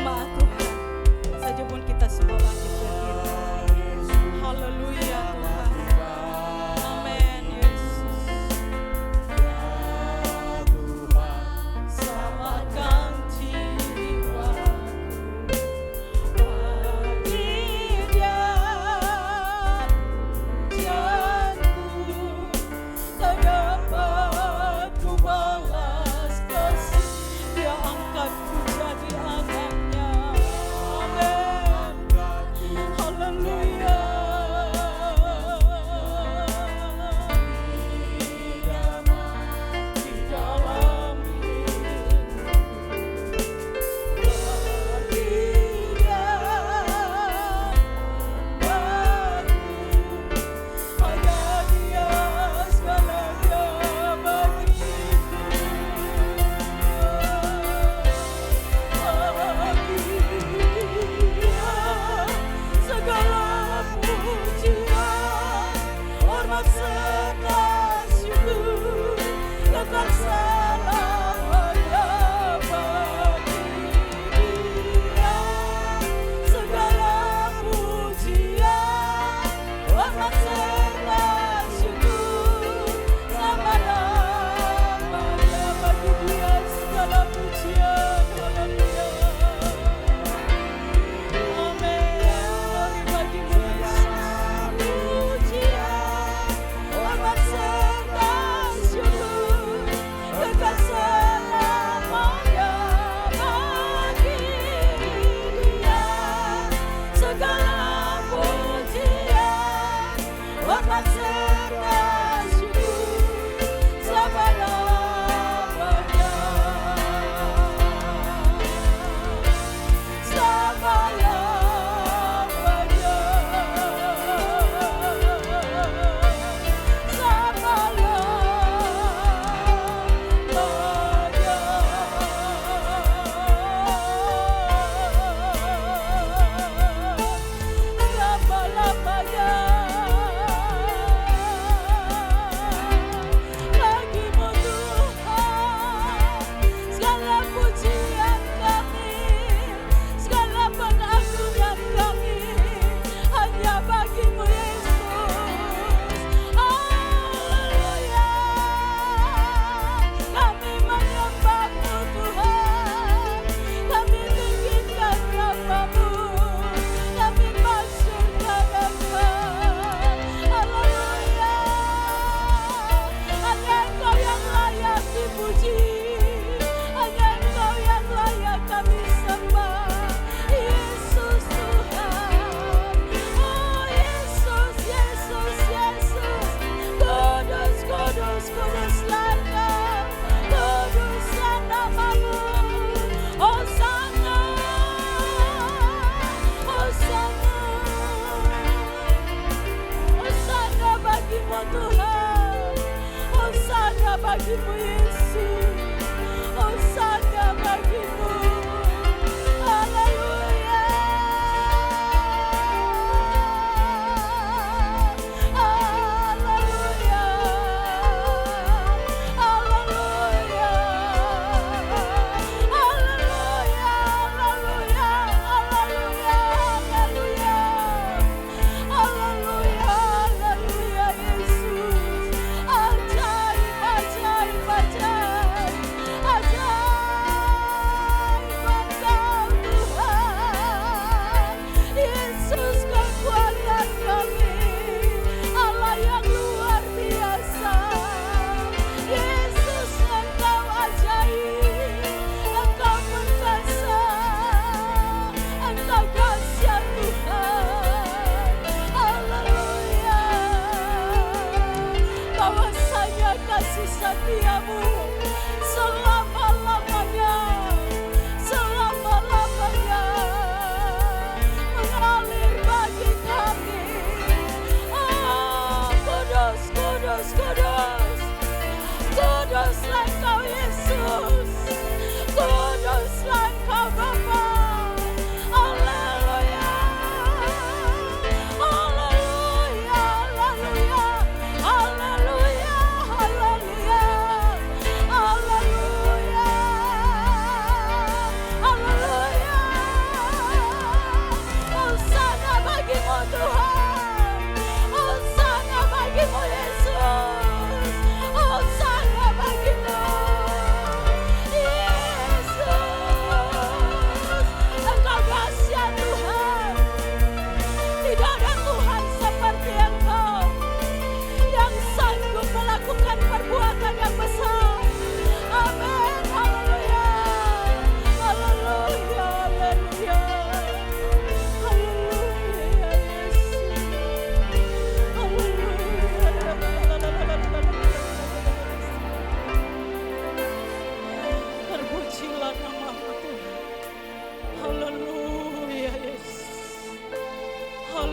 jemaat Tuhan. Sajapun kita semua bangkit berdiri. Haleluya Tuhan. Amin Yesus. Selamatkan jiwaku. Bagi dia janganku tak dapat ku balas kasih. Dia angkatku jadi anaknya.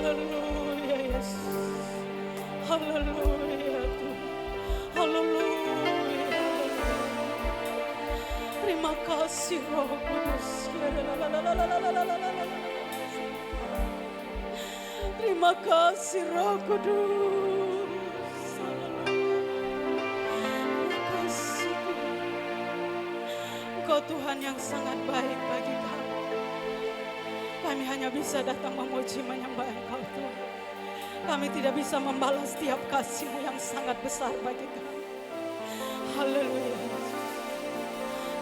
Haleluya Yesus. Haleluya Tuhan. Haleluya. Terima kasih Roh Kudus. Terima kasih Roh Kudus. Terima kasih. Engkau Tuhan yang sangat baik bagi kami. Kami hanya bisa datang memuji menyembah Engkau Tuhan. Kami tidak bisa membalas setiap kasih-Mu yang sangat besar bagi kami. Haleluya.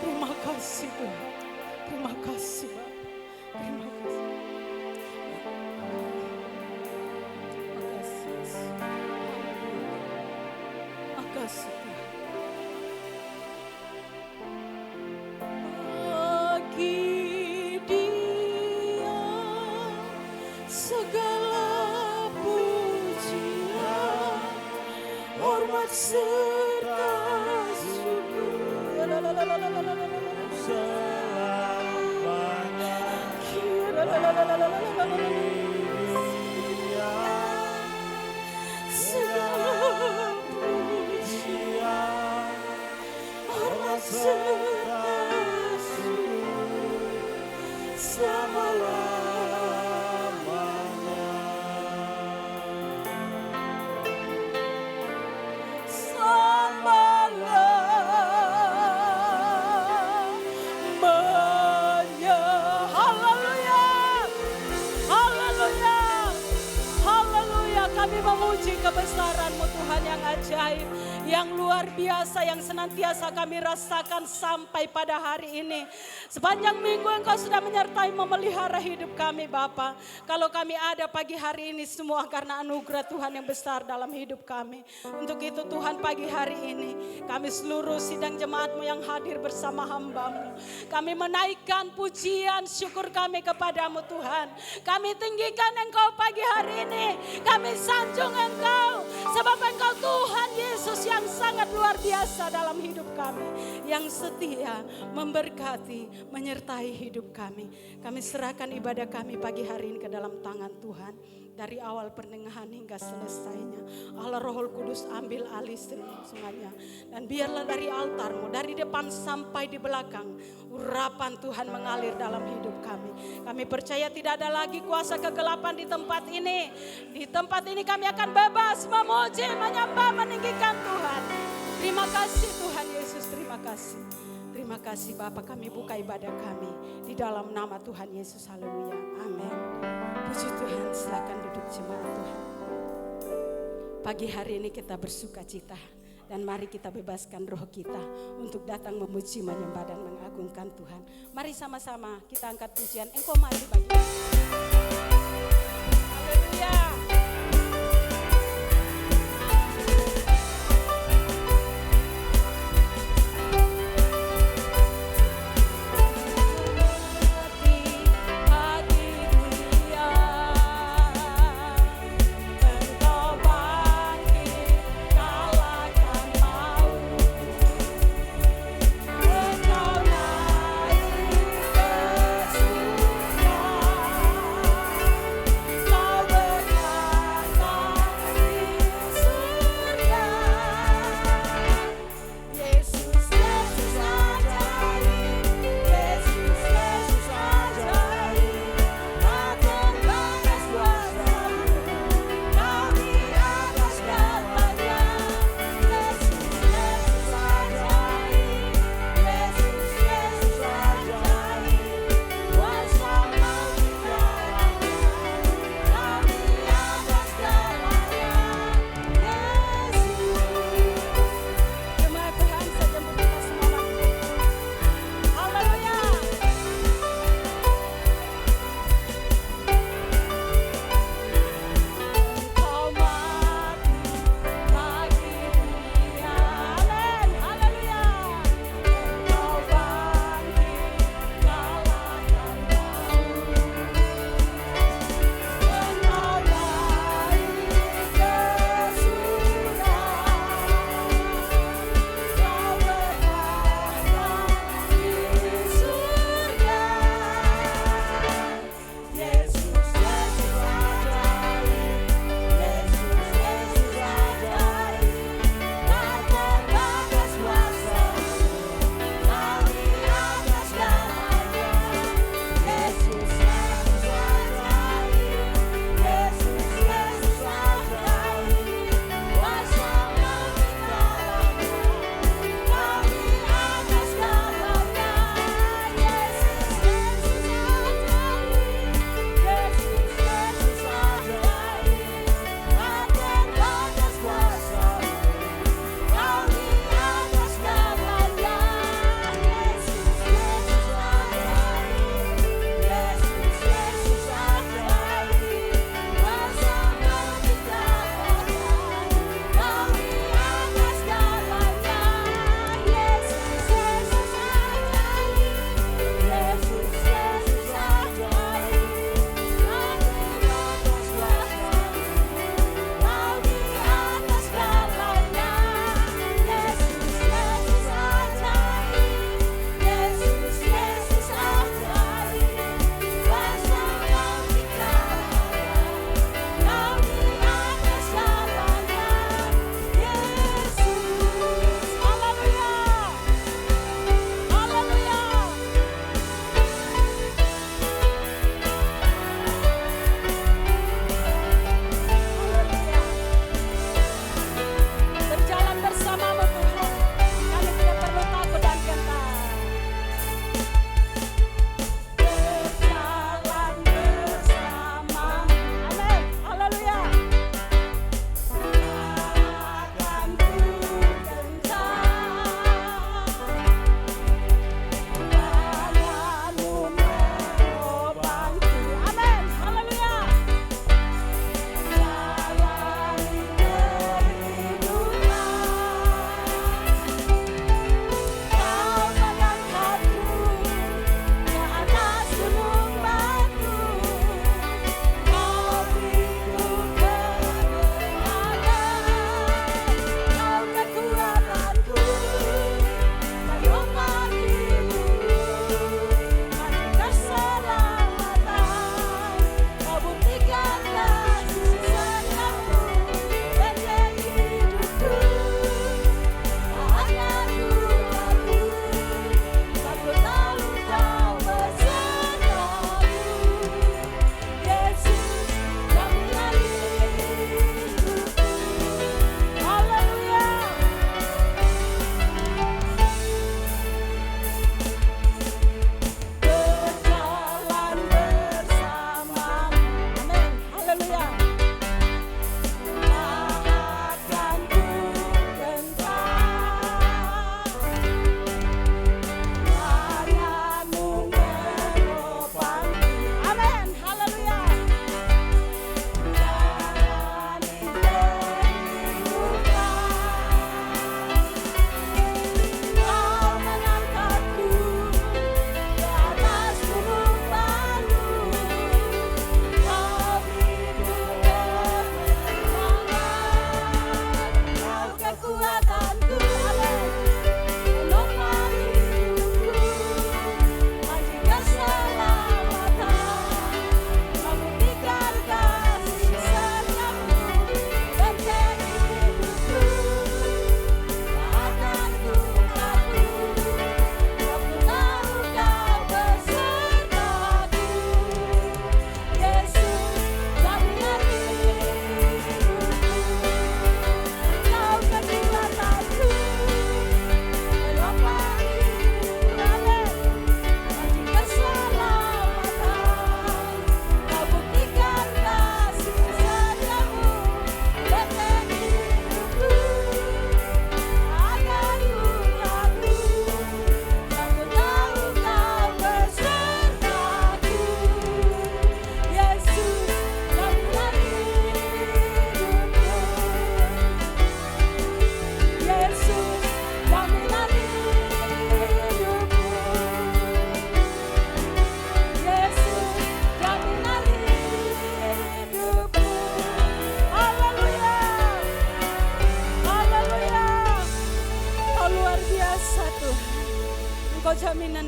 Terima kasih Tuhan. Terima kasih Bapa. Terima kasih. Terima kasih Tuhan. Bagi Dia segala pujian, hormat serta syukur selamanya. Segala pujian, hormat serta syukur selama-lamanya. Selama-lamanya. Haleluya. Haleluya. Haleluya. Kami memuji kebesaran-Mu Tuhan yang ajaib, yang luar biasa, yang senantiasa kami rasakan sampai pada hari ini. Sepanjang minggu Engkau sudah menyertai memelihara hidup kami Bapa. Kalau kami ada pagi hari ini semua karena anugerah Tuhan yang besar dalam hidup kami. Untuk itu Tuhan pagi hari ini kami seluruh sidang jemaat-Mu yang hadir bersama hamba-Mu, kami menaikkan pujian syukur kami kepadamu Tuhan. Kami tinggikan Engkau pagi hari ini. Kami sanjung Engkau sebab Engkau Tuhan Yesus yang sangat luar biasa dalam hidup kami, yang setia memberkati, menyertai hidup kami. Kami serahkan ibadah kami pagi hari ini ke dalam tangan Tuhan. Dari awal pertengahan hingga selesainya, Allah Roh Kudus ambil alih semuanya. Dan biarlah dari altar-Mu, dari depan sampai di belakang, urapan Tuhan mengalir dalam hidup kami. Kami percaya tidak ada lagi kuasa kegelapan di tempat ini. Di tempat ini kami akan bebas memuji, menyembah, meninggikan Tuhan. Terima kasih Tuhan Yesus, terima kasih. Terima kasih Bapa, kami buka ibadah kami di dalam nama Tuhan Yesus. Haleluya. Amin. Puji Tuhan, silakan duduk jemaat Tuhan. Pagi hari ini kita bersuka cita dan mari kita bebaskan roh kita untuk datang memuji, menyembah dan mengagungkan Tuhan. Mari sama-sama kita angkat pujian Engkau maju bagi kami. Haleluya. Kau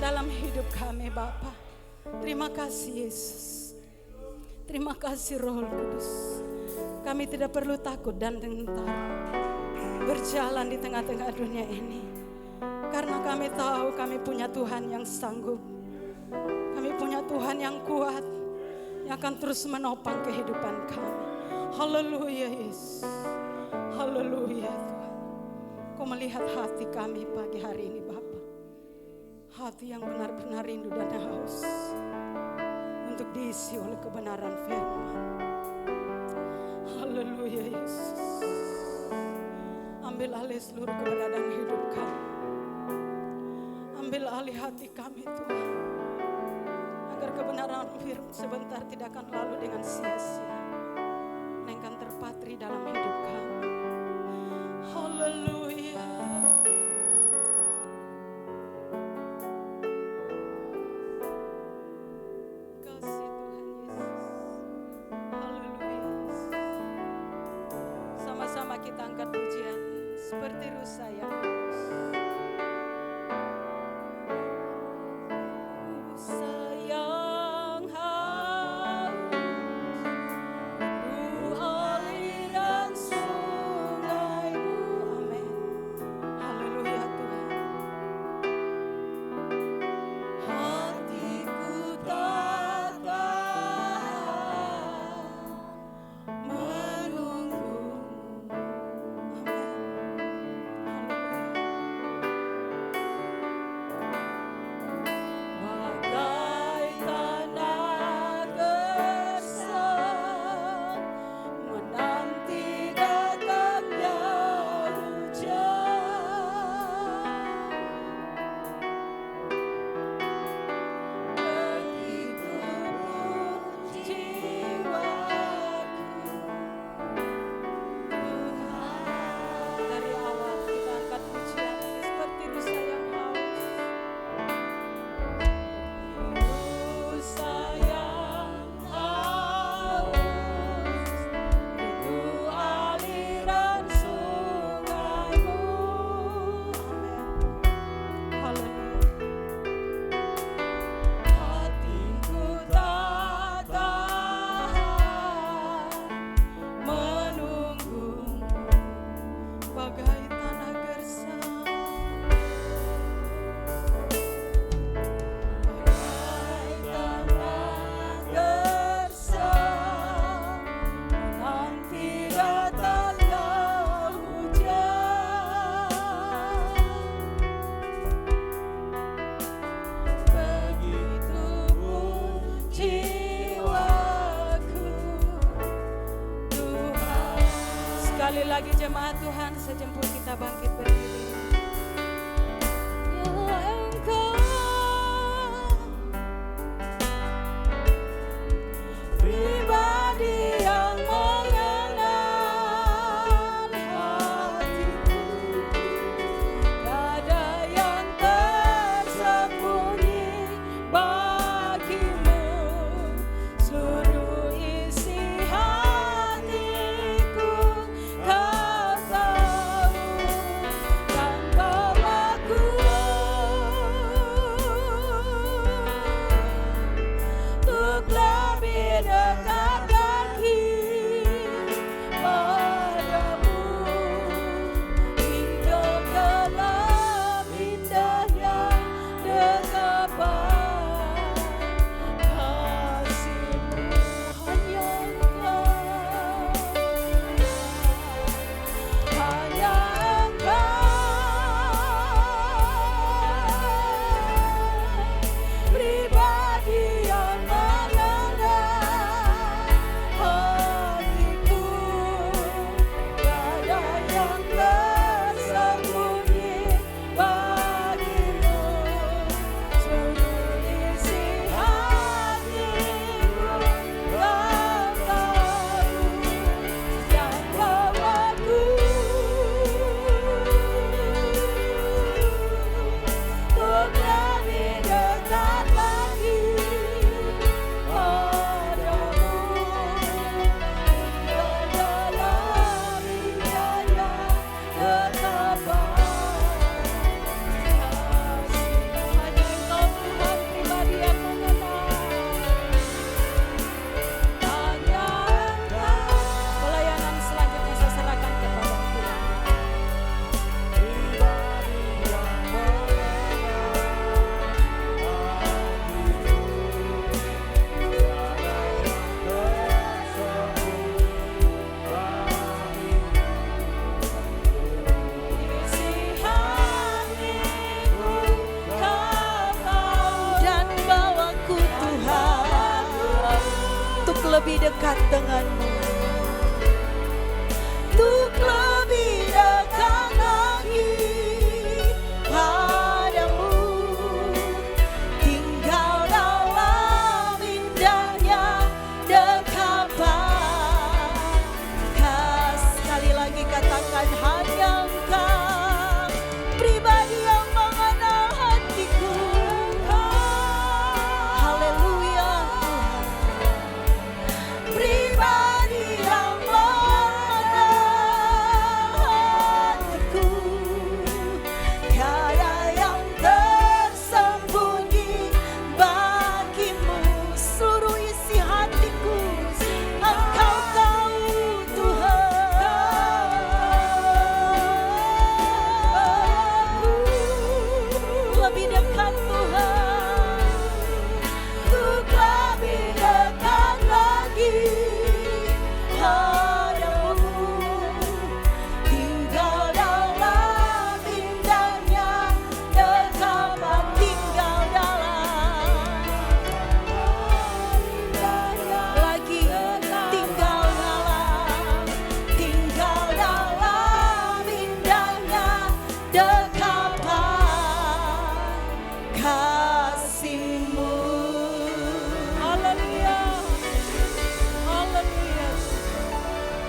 dalam hidup kami Bapa. Terima kasih Yesus. Terima kasih Roh Kudus. Kami tidak perlu takut dan gentar berjalan di tengah-tengah dunia ini. Karena kami tahu kami punya Tuhan yang sanggup. Kami punya Tuhan yang kuat, yang akan terus menopang kehidupan kami. Haleluya Yesus. Haleluya Tuhan. Kau melihat hati kami pagi hari ini Bapa. Hati yang benar-benar rindu dan haus untuk diisi oleh kebenaran firman. Haleluya Yesus. Ambil alih seluruh keberadaan hidup kami. Ambil alih hati kami Tuhan. Agar kebenaran firman sebentar tidak akan lalu dengan sia-sia. Melainkan terpatri dalam hidup kami. Haleluya. Kasih Tuhan Yesus. Haleluya. Sama-sama kita angkat pujian seperti rusa yang haus. Sekali lagi jemaat Tuhan, sejemput kita bangkit berdiri. Ya Engkau pribadi yang mengenal hatiku, tiada yang tersembunyi bagimu, seluruh isi hatiku Kau tahu, dan bawaku untuk lebih dekat lagi padamu, hidup dalam indahnya dekapan kasih-Mu hanya Engkau, hanya Engkau pribadi yang mengenal lebih dekat denganmu, untuk lebih dekat lagi padamu, tinggal dalam indahnya dekapan. Sekali lagi katakan, hanya Engkau pribadi yang mengenal hatiku. Haleluya Tuhan, pribadi yang mengenal hatiku. Tiada yang tersembunyi bagimu, seluruh isi hatiku Engkau tahu Tuhan. Lebih dekat Tuhan, untuk lebih dekat lagi padamu, tinggal dalam indahnya dekapan, tinggal dalam lagi, tinggal dalam indahnya dekapan kasih-Mu. Haleluya, haleluya.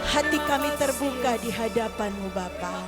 Hati kami terbuka di hadapan-Mu Bapa,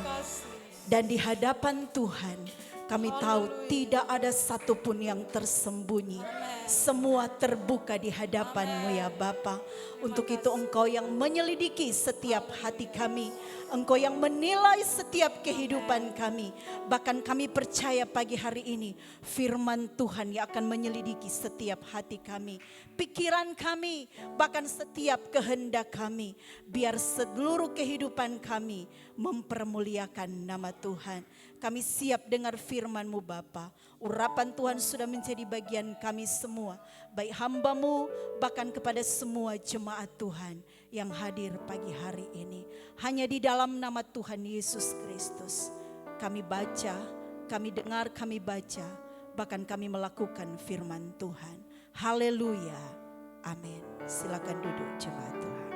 dan di hadapan Tuhan kami tahu tidak ada satupun yang tersembunyi. Semua terbuka di hadapan-Mu ya Bapa. Untuk itu Engkau yang menyelidiki setiap hati kami, Engkau yang menilai setiap kehidupan kami. Bahkan kami percaya pagi hari ini firman Tuhan yang akan menyelidiki setiap hati kami, pikiran kami, bahkan setiap kehendak kami. Biar seluruh kehidupan kami mempermuliakan nama Tuhan. Kami siap dengar firman-Mu Bapa. Urapan Tuhan sudah menjadi bagian kami semua, baik hamba-Mu bahkan kepada semua jemaat Tuhan yang hadir pagi hari ini. Hanya di dalam nama Tuhan Yesus Kristus kami baca, kami dengar, kami baca, bahkan kami melakukan firman Tuhan. Haleluya, amin. Silakan duduk jemaat Tuhan.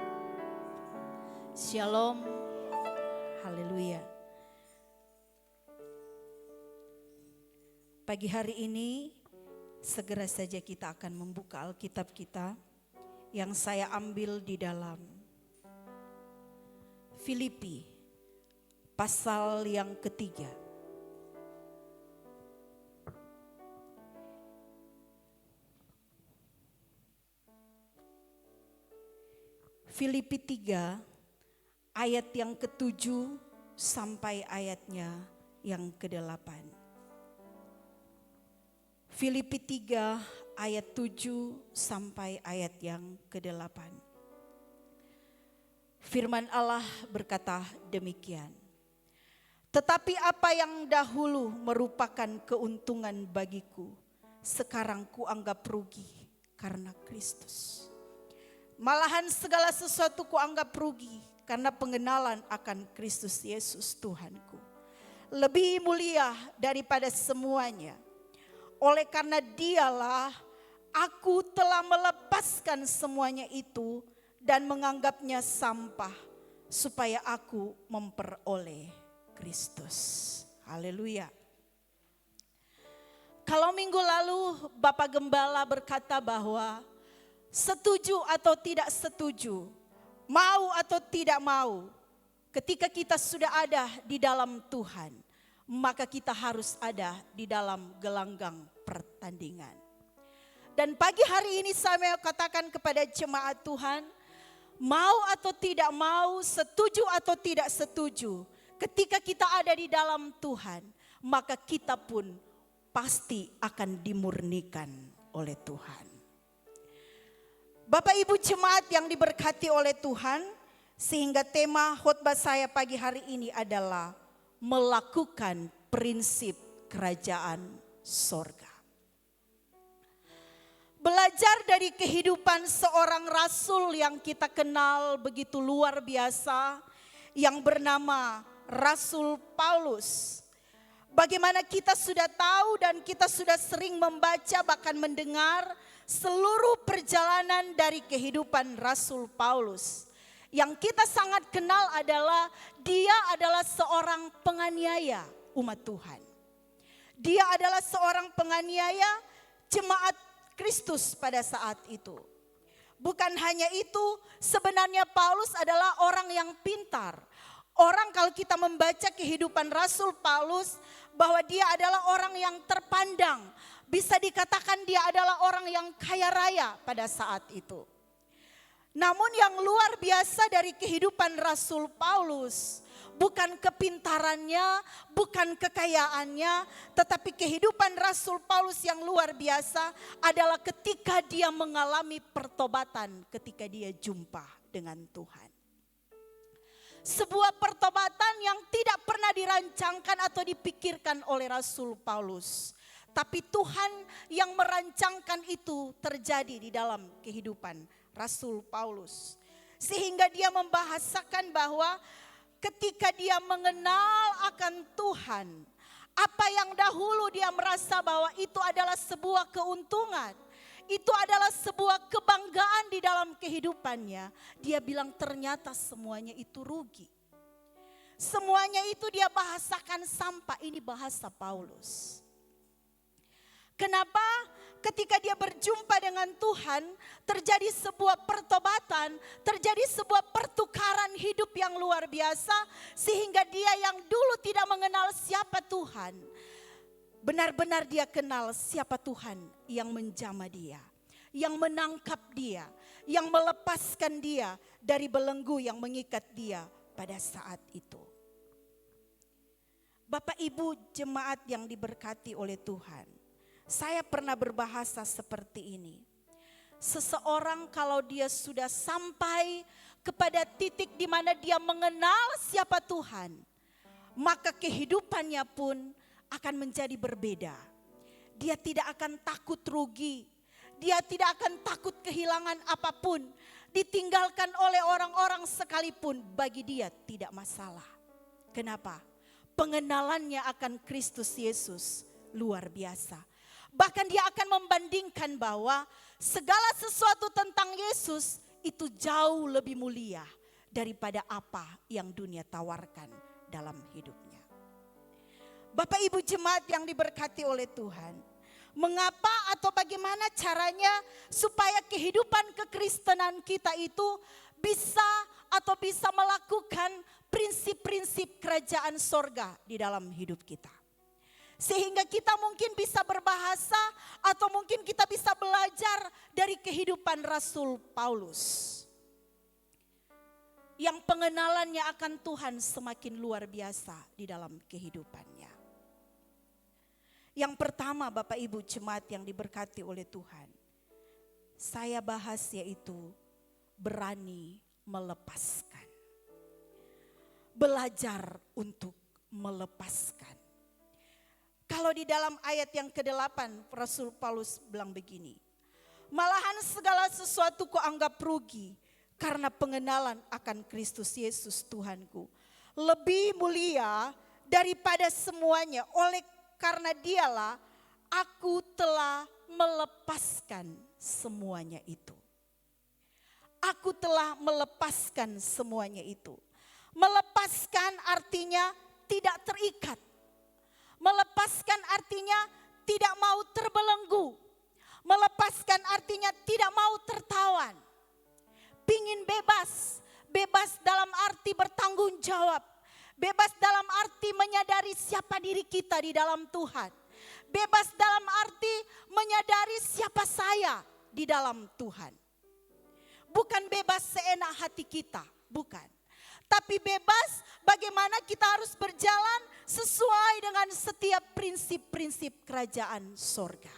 Shalom, haleluya. Pagi hari ini segera saja kita akan membuka Alkitab kita yang saya ambil di dalam Filipi pasal yang ketiga. Filipi 3 ayat yang ke-7 sampai ayatnya yang ke-8. Filipi 3 ayat 7 sampai ayat yang ke-8. Firman Allah berkata demikian. Tetapi apa yang dahulu merupakan keuntungan bagiku, sekarang kuanggap rugi karena Kristus. Malahan segala sesuatu kuanggap rugi karena pengenalan akan Kristus Yesus Tuhanku. Lebih mulia daripada semuanya. Oleh karena Dialah aku telah melepaskan semuanya itu dan menganggapnya sampah supaya aku memperoleh Kristus. Haleluya. Kalau minggu lalu Bapak Gembala berkata bahwa setuju atau tidak setuju, mau atau tidak mau, ketika kita sudah ada di dalam Tuhan, maka kita harus ada di dalam gelanggang pertandingan. Dan pagi hari ini saya mau katakan kepada jemaat Tuhan, mau atau tidak mau, setuju atau tidak setuju, ketika kita ada di dalam Tuhan, maka kita pun pasti akan dimurnikan oleh Tuhan. Bapak Ibu jemaat yang diberkati oleh Tuhan, sehingga tema khotbah saya pagi hari ini adalah melakukan prinsip kerajaan sorga. Belajar dari kehidupan seorang rasul yang kita kenal begitu luar biasa, yang bernama Rasul Paulus. Bagaimana kita sudah tahu dan kita sudah sering membaca bahkan mendengar seluruh perjalanan dari kehidupan Rasul Paulus. Yang kita sangat kenal adalah dia adalah seorang penganiaya umat Tuhan. Dia adalah seorang penganiaya jemaat Kristus pada saat itu. Bukan hanya itu, sebenarnya Paulus adalah orang yang pintar. Orang kalau kita membaca kehidupan Rasul Paulus, bahwa dia adalah orang yang terpandang. Bisa dikatakan dia adalah orang yang kaya raya pada saat itu. Namun yang luar biasa dari kehidupan Rasul Paulus, bukan kepintarannya, bukan kekayaannya, tetapi kehidupan Rasul Paulus yang luar biasa adalah ketika dia mengalami pertobatan, ketika dia jumpa dengan Tuhan. Sebuah pertobatan yang tidak pernah dirancangkan atau dipikirkan oleh Rasul Paulus. Tapi Tuhan yang merancangkan itu terjadi di dalam kehidupan Rasul Paulus. Sehingga dia membahasakan bahwa ketika dia mengenal akan Tuhan, apa yang dahulu dia merasa bahwa itu adalah sebuah keuntungan, itu adalah sebuah kebanggaan di dalam kehidupannya, dia bilang ternyata semuanya itu rugi. Semuanya itu dia bahasakan sampah, ini bahasa Paulus. Kenapa? Ketika dia berjumpa dengan Tuhan, terjadi sebuah pertobatan, terjadi sebuah pertukaran hidup yang luar biasa, sehingga dia yang dulu tidak mengenal siapa Tuhan, benar-benar dia kenal siapa Tuhan yang menjamah dia, yang menangkap dia, yang melepaskan dia dari belenggu yang mengikat dia pada saat itu. Bapak Ibu jemaat yang diberkati oleh Tuhan, saya pernah berbahasa seperti ini. Seseorang kalau dia sudah sampai kepada titik di mana dia mengenal siapa Tuhan, maka kehidupannya pun akan menjadi berbeda. Dia tidak akan takut rugi, dia tidak akan takut kehilangan apapun, ditinggalkan oleh orang-orang sekalipun, bagi dia tidak masalah. Kenapa? Pengenalannya akan Kristus Yesus luar biasa. Bahkan dia akan membandingkan bahwa segala sesuatu tentang Yesus itu jauh lebih mulia daripada apa yang dunia tawarkan dalam hidupnya. Bapak Ibu jemaat yang diberkati oleh Tuhan, mengapa atau bagaimana caranya supaya kehidupan kekristenan kita itu bisa melakukan prinsip-prinsip kerajaan sorga di dalam hidup kita. Sehingga kita mungkin bisa berbahasa atau mungkin kita bisa belajar dari kehidupan Rasul Paulus. Yang pengenalannya akan Tuhan semakin luar biasa di dalam kehidupannya. Yang pertama Bapak Ibu jemaat yang diberkati oleh Tuhan, saya bahas yaitu berani melepaskan. Belajar untuk melepaskan. Kalau di dalam ayat yang ke-8 Rasul Paulus bilang begini, malahan segala sesuatu kuanggap rugi karena pengenalan akan Kristus Yesus Tuhanku. Lebih mulia daripada semuanya, oleh karena dialah aku telah melepaskan semuanya itu. Aku telah melepaskan semuanya itu. Melepaskan artinya tidak terikat. Melepaskan artinya tidak mau terbelenggu. Melepaskan artinya tidak mau tertawan. Pingin bebas. Bebas dalam arti bertanggung jawab. Bebas dalam arti menyadari siapa diri kita di dalam Tuhan. Bebas dalam arti menyadari siapa saya di dalam Tuhan. Bukan bebas seenak hati kita, bukan. Tapi bebas bagaimana kita harus berjalan sesuai dengan setiap prinsip-prinsip kerajaan sorga.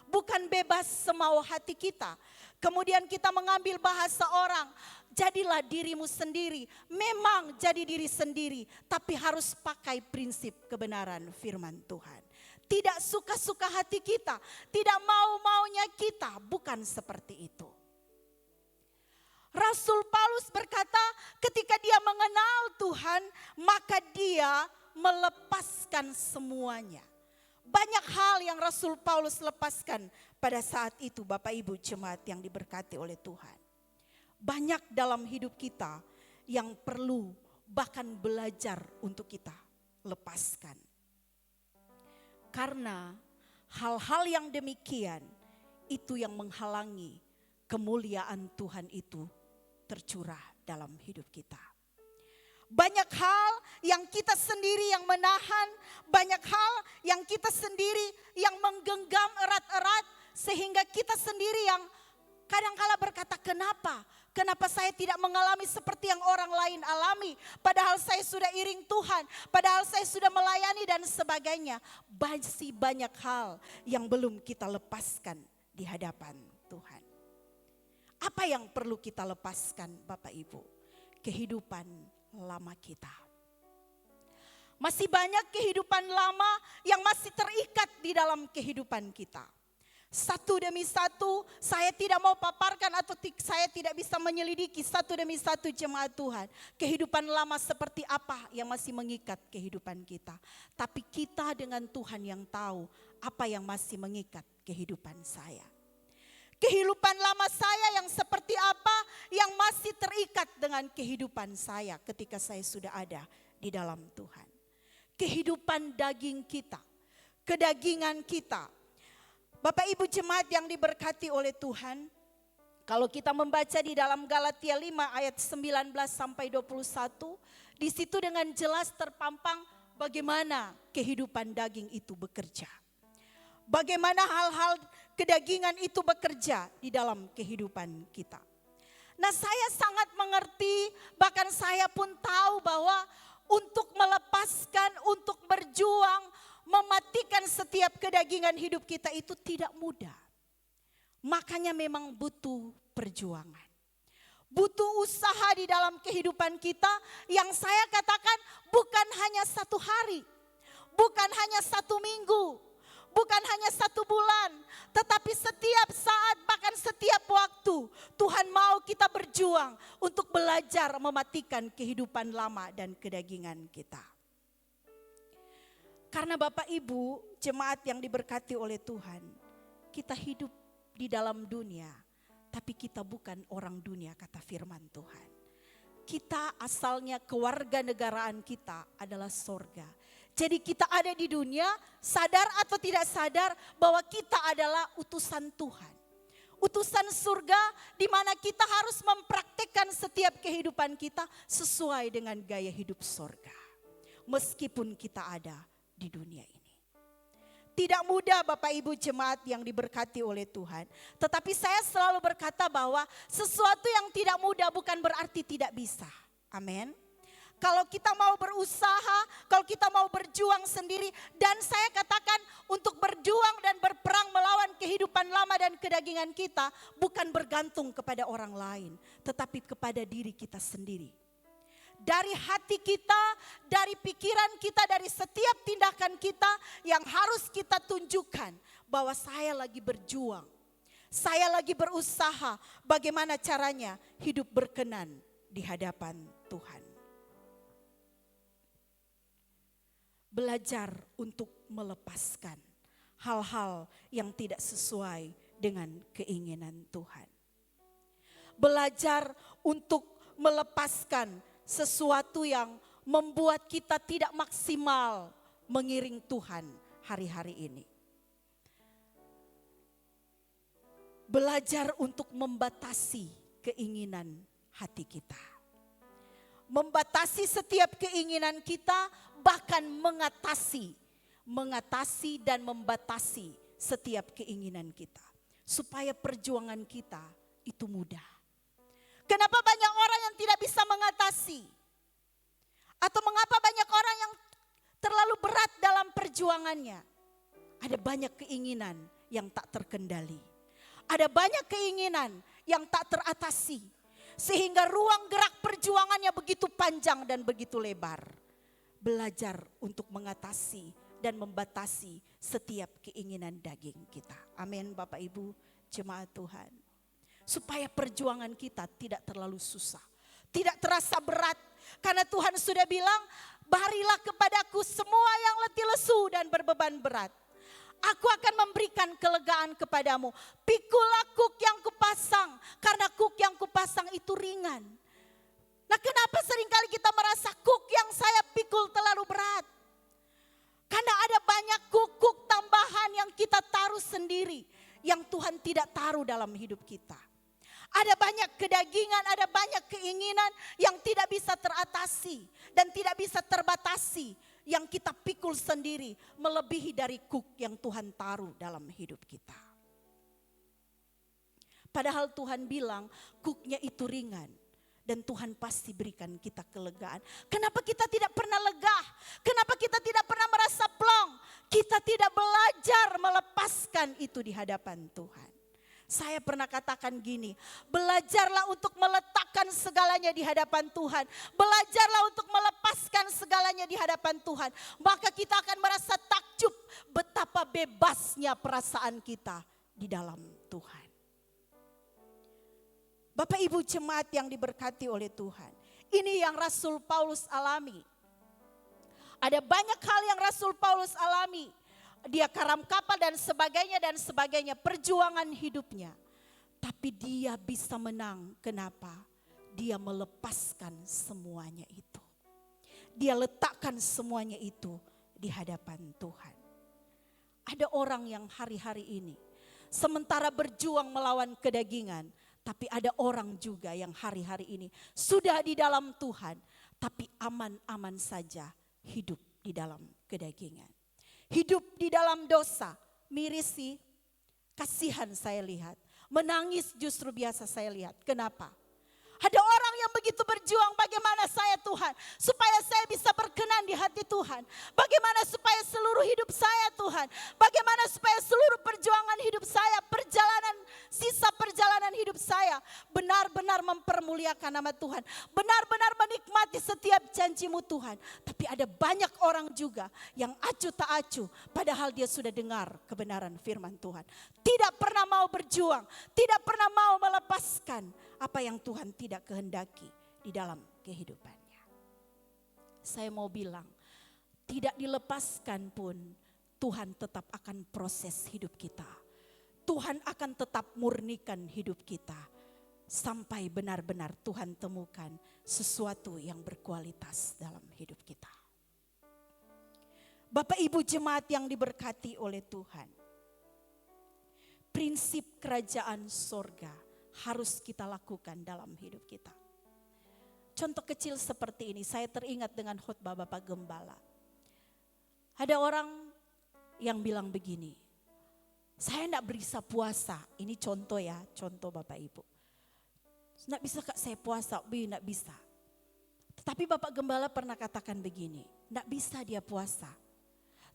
Bukan bebas semau hati kita. Kemudian kita mengambil bahasa orang, jadilah dirimu sendiri. Memang jadi diri sendiri, tapi harus pakai prinsip kebenaran firman Tuhan. Tidak suka-suka hati kita, tidak mau-maunya kita, bukan seperti itu. Rasul Paulus berkata ketika dia mengenal Tuhan, maka dia melepaskan semuanya. Banyak hal yang Rasul Paulus lepaskan pada saat itu, Bapak Ibu jemaat yang diberkati oleh Tuhan. Banyak dalam hidup kita yang perlu bahkan belajar untuk kita lepaskan. Karena hal-hal yang demikian itu yang menghalangi kemuliaan Tuhan itu tercurah dalam hidup kita. Banyak hal yang kita sendiri yang menahan, banyak hal yang kita sendiri yang menggenggam erat-erat, sehingga kita sendiri yang kadang-kala berkata, kenapa? Kenapa saya tidak mengalami seperti yang orang lain alami? Padahal saya sudah iring Tuhan, padahal saya sudah melayani dan sebagainya. Masih banyak hal yang belum kita lepaskan di hadapan Tuhan. Apa yang perlu kita lepaskan, Bapak Ibu? Kehidupan lama kita. Masih banyak kehidupan lama yang masih terikat di dalam kehidupan kita. Satu demi satu, saya tidak mau paparkan atau saya tidak bisa menyelidiki satu demi satu jemaat Tuhan. Kehidupan lama seperti apa yang masih mengikat kehidupan kita. Tapi kita dengan Tuhan yang tahu apa yang masih mengikat kehidupan saya. Kehidupan lama saya yang seperti apa yang masih terikat dengan kehidupan saya ketika saya sudah ada di dalam Tuhan. Kehidupan daging kita, kedagingan kita. Bapak Ibu jemaat yang diberkati oleh Tuhan, kalau kita membaca di dalam Galatia 5 ayat 19 sampai 21, di situ dengan jelas terpampang bagaimana kehidupan daging itu bekerja. Bagaimana hal-hal kedagingan itu bekerja di dalam kehidupan kita. Nah, saya sangat mengerti, bahkan saya pun tahu bahwa untuk melepaskan, untuk berjuang, mematikan setiap kedagingan hidup kita itu tidak mudah. Makanya memang butuh perjuangan. Butuh usaha di dalam kehidupan kita yang saya katakan bukan hanya satu hari, bukan hanya satu minggu, bukan hanya satu bulan, tetapi setiap saat, bahkan setiap waktu, Tuhan mau kita berjuang untuk belajar mematikan kehidupan lama dan kedagingan kita. Karena Bapak Ibu, jemaat yang diberkati oleh Tuhan, kita hidup di dalam dunia, tapi kita bukan orang dunia, kata firman Tuhan. Kita asalnya kewarganegaraan kita adalah sorga. Jadi kita ada di dunia, sadar atau tidak sadar bahwa kita adalah utusan Tuhan. Utusan surga di mana kita harus mempraktikkan setiap kehidupan kita sesuai dengan gaya hidup sorga. Meskipun kita ada di dunia ini. Tidak mudah Bapak Ibu jemaat yang diberkati oleh Tuhan. Tetapi saya selalu berkata bahwa sesuatu yang tidak mudah bukan berarti tidak bisa. Amin. Kalau kita mau berusaha, kalau kita mau berjuang sendiri, dan saya katakan untuk berjuang dan berperang melawan kehidupan lama dan kedagingan kita, bukan bergantung kepada orang lain, tetapi kepada diri kita sendiri. Dari hati kita, dari pikiran kita, dari setiap tindakan kita yang harus kita tunjukkan bahwa saya lagi berjuang. Saya lagi berusaha bagaimana caranya hidup berkenan di hadapan Tuhan. Belajar untuk melepaskan hal-hal yang tidak sesuai dengan keinginan Tuhan. Belajar untuk melepaskan sesuatu yang membuat kita tidak maksimal mengiring Tuhan hari-hari ini. Belajar untuk membatasi keinginan hati kita. Membatasi setiap keinginan kita, bahkan mengatasi dan membatasi setiap keinginan kita. Supaya perjuangan kita itu mudah. Kenapa banyak orang yang tidak bisa mengatasi? Atau mengapa banyak orang yang terlalu berat dalam perjuangannya? Ada banyak keinginan yang tak terkendali. Ada banyak keinginan yang tak teratasi. Sehingga ruang gerak perjuangannya begitu panjang dan begitu lebar. Belajar untuk mengatasi dan membatasi setiap keinginan daging kita. Amin Bapak Ibu jemaat Tuhan. Supaya perjuangan kita tidak terlalu susah. Tidak terasa berat. Karena Tuhan sudah bilang, "Marilah kepadaku semua yang letih lesu dan berbeban berat. Aku akan memberikan kelegaan kepadamu. Pikulah kuk yang kupasang, karena kuk yang kupasang itu ringan. Nah, kenapa seringkali kita merasa kuk yang saya pikul terlalu berat? Karena ada banyak kuk tambahan yang kita taruh sendiri, yang Tuhan tidak taruh dalam hidup kita. Ada banyak kedagingan, ada banyak keinginan yang tidak bisa teratasi dan tidak bisa terbatasi, yang kita pikul sendiri melebihi dari kuk yang Tuhan taruh dalam hidup kita. Padahal Tuhan bilang kuknya itu ringan dan Tuhan pasti berikan kita kelegaan. Kenapa kita tidak pernah lega? Kenapa kita tidak pernah merasa plong? Kita tidak belajar melepaskan itu di hadapan Tuhan. Saya pernah katakan gini, belajarlah untuk meletakkan segalanya di hadapan Tuhan. Belajarlah untuk melepaskan segalanya di hadapan Tuhan. Maka kita akan merasa takjub betapa bebasnya perasaan kita di dalam Tuhan. Bapak Ibu jemaat yang diberkati oleh Tuhan. Ini yang Rasul Paulus alami. Ada banyak hal yang Rasul Paulus alami. Dia karam kapal dan sebagainya, perjuangan hidupnya. Tapi dia bisa menang, kenapa? Dia melepaskan semuanya itu. Dia letakkan semuanya itu di hadapan Tuhan. Ada orang yang hari-hari ini, sementara berjuang melawan kedagingan, tapi ada orang juga yang hari-hari ini sudah di dalam Tuhan, tapi aman-aman saja hidup di dalam kedagingan. Hidup di dalam dosa, miris sih, kasihan saya lihat. Menangis justru biasa saya lihat. Kenapa? Ada orang yang begitu berjuang, bagaimana saya Tuhan, supaya saya bisa berkenan di hati Tuhan. Bagaimana supaya seluruh hidup saya Tuhan, bagaimana supaya seluruh perjuangan hidup saya, sisa perjalanan hidup saya benar-benar mempermuliakan nama Tuhan. Benar-benar menikmati setiap janjimu Tuhan. Tapi ada banyak orang juga yang acuh tak acuh, padahal dia sudah dengar kebenaran firman Tuhan. Tidak pernah mau berjuang, tidak pernah mau melepaskan apa yang Tuhan tidak kehendaki di dalam kehidupannya. Saya mau bilang, tidak dilepaskan pun Tuhan tetap akan proses hidup kita. Tuhan akan tetap murnikan hidup kita sampai benar-benar Tuhan temukan sesuatu yang berkualitas dalam hidup kita. Bapak Ibu jemaat yang diberkati oleh Tuhan, prinsip kerajaan sorga harus kita lakukan dalam hidup kita. Contoh kecil seperti ini, saya teringat dengan khotbah Bapak Gembala. Ada orang yang bilang begini, saya enggak bisa puasa. Ini contoh ya, contoh Bapak Ibu. Enggak bisa Kak saya puasa, enggak bisa. Tetapi Bapak Gembala pernah katakan begini, enggak bisa dia puasa.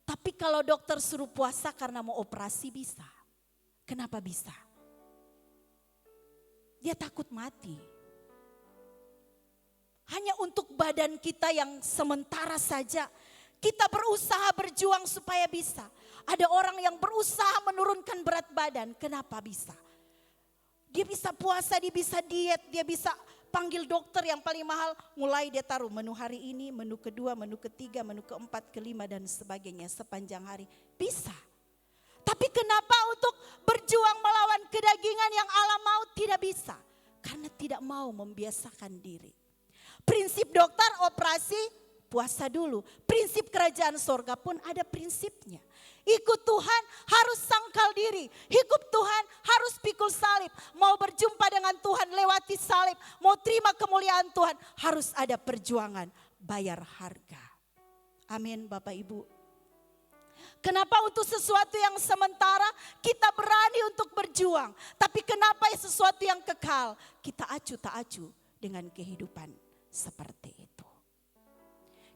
Tapi kalau dokter suruh puasa karena mau operasi bisa. Kenapa bisa? Dia takut mati. Hanya untuk badan kita yang sementara saja. Kita berusaha berjuang supaya bisa. Ada orang yang berusaha menurunkan berat badan. Kenapa bisa? Dia bisa puasa, dia bisa diet, dia bisa panggil dokter yang paling mahal. Mulai dia taruh menu hari ini, menu kedua, menu ketiga, menu keempat, kelima dan sebagainya sepanjang hari. Bisa. Tapi kenapa untuk berjuang melawan kedagingan yang Allah mau tidak bisa? Karena tidak mau membiasakan diri. Prinsip dokter operasi, puasa dulu. Prinsip kerajaan sorga pun ada prinsipnya. Ikut Tuhan harus sangkal diri. Ikut Tuhan harus pikul salib. Mau berjumpa dengan Tuhan lewati salib. Mau terima kemuliaan Tuhan harus ada perjuangan, bayar harga. Amin Bapak Ibu. Kenapa untuk sesuatu yang sementara kita berani untuk berjuang. Tapi kenapa sesuatu yang kekal kita acuh tak acuh dengan kehidupan seperti itu.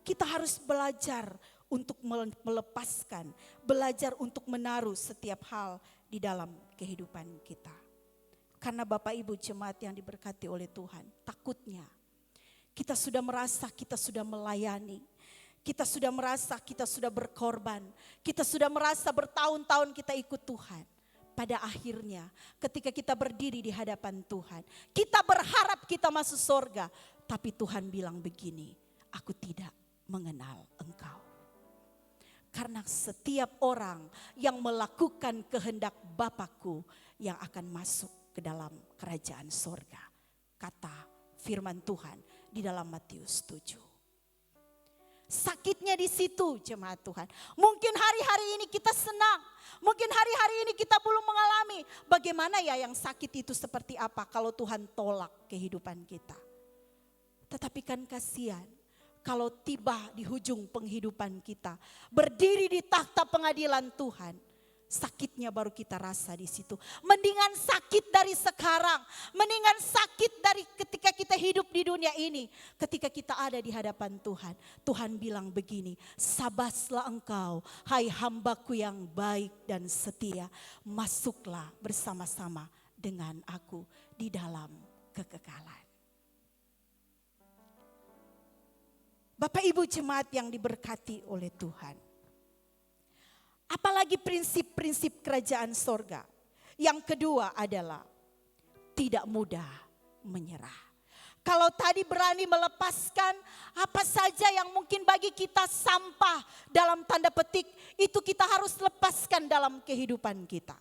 Kita harus belajar untuk melepaskan. Belajar untuk menaruh setiap hal di dalam kehidupan kita. Karena Bapak Ibu jemaat yang diberkati oleh Tuhan, takutnya kita sudah merasa kita sudah melayani. Kita sudah merasa kita sudah berkorban. Kita sudah merasa bertahun-tahun kita ikut Tuhan. Pada akhirnya ketika kita berdiri di hadapan Tuhan. Kita berharap kita masuk surga. Tapi Tuhan bilang begini, aku tidak mengenal engkau. Karena setiap orang yang melakukan kehendak Bapakku yang akan masuk ke dalam kerajaan sorga. Kata firman Tuhan di dalam Matius 7. Sakitnya di situ jemaat Tuhan. Mungkin hari-hari ini kita senang. Mungkin hari-hari ini kita belum mengalami. Bagaimana ya yang sakit itu seperti apa kalau Tuhan tolak kehidupan kita. Tetapi kan kasihan. Kalau tiba di hujung penghidupan kita, berdiri di takhta pengadilan Tuhan, sakitnya baru kita rasa di situ. Mendingan sakit dari sekarang, mendingan sakit dari ketika kita hidup di dunia ini, ketika kita ada di hadapan Tuhan. Tuhan bilang begini, sabaslah engkau, hai hambaku yang baik dan setia, masuklah bersama-sama dengan aku di dalam kekekalan. Bapak Ibu jemaat yang diberkati oleh Tuhan. Apalagi prinsip-prinsip kerajaan sorga. Yang kedua adalah tidak mudah menyerah. Kalau tadi berani melepaskan apa saja yang mungkin bagi kita sampah dalam tanda petik, itu kita harus lepaskan dalam kehidupan kita.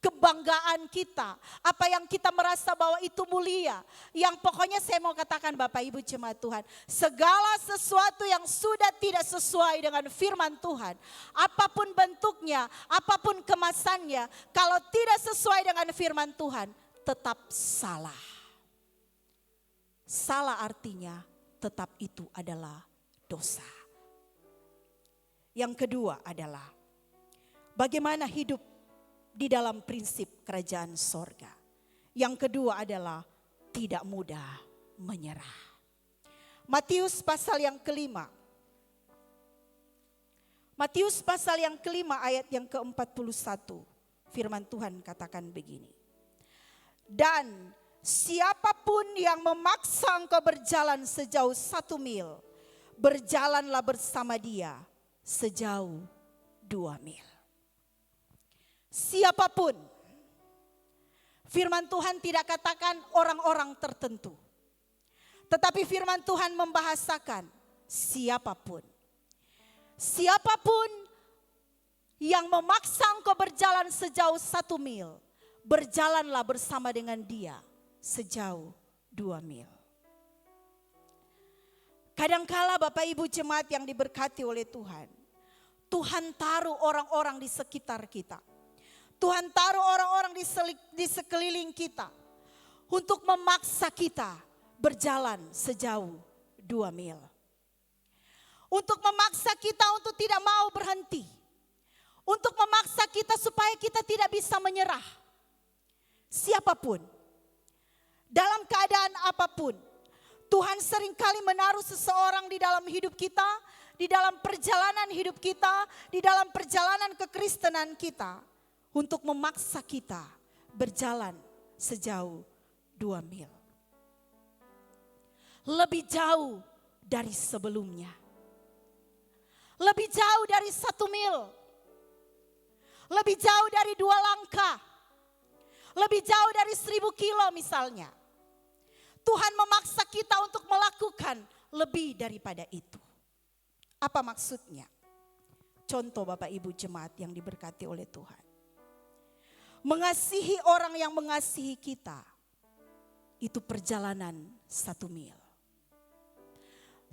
Kebanggaan kita, apa yang kita merasa bahwa itu mulia. Yang pokoknya saya mau katakan Bapak Ibu jemaat Tuhan, segala sesuatu yang sudah tidak sesuai dengan firman Tuhan, apapun bentuknya, apapun kemasannya, kalau tidak sesuai dengan firman Tuhan, tetap salah. Salah artinya tetap itu adalah dosa. Yang kedua adalah bagaimana hidup di dalam prinsip kerajaan sorga. Yang kedua adalah tidak mudah menyerah. Matius pasal yang kelima. Matius pasal yang kelima ayat yang ke-41. Firman Tuhan katakan begini. Dan siapapun yang memaksa engkau berjalan sejauh 1 mil, berjalanlah bersama dia sejauh 2 mil. Siapapun. Firman Tuhan tidak katakan orang-orang tertentu. Tetapi firman Tuhan membahasakan siapapun. Siapapun yang memaksa engkau berjalan sejauh 1 mil, berjalanlah bersama dengan dia sejauh 2 mil. Kadangkala Bapak Ibu jemaat yang diberkati oleh Tuhan, Tuhan taruh orang-orang di sekitar kita. Tuhan taruh orang-orang di sekeliling kita untuk memaksa kita berjalan sejauh 2 mil. Untuk memaksa kita untuk tidak mau berhenti. Untuk memaksa kita supaya kita tidak bisa menyerah. Siapapun, dalam keadaan apapun, Tuhan seringkali menaruh seseorang di dalam hidup kita, di dalam perjalanan hidup kita, di dalam perjalanan kekristenan kita, untuk memaksa kita berjalan sejauh 2 mil. Lebih jauh dari sebelumnya. Lebih jauh dari 1 mil. Lebih jauh dari 2 langkah. Lebih jauh dari 1000 kilo misalnya. Tuhan memaksa kita untuk melakukan lebih daripada itu. Apa maksudnya? Contoh Bapak Ibu jemaat yang diberkati oleh Tuhan. Mengasihi orang yang mengasihi kita, itu perjalanan 1 mil.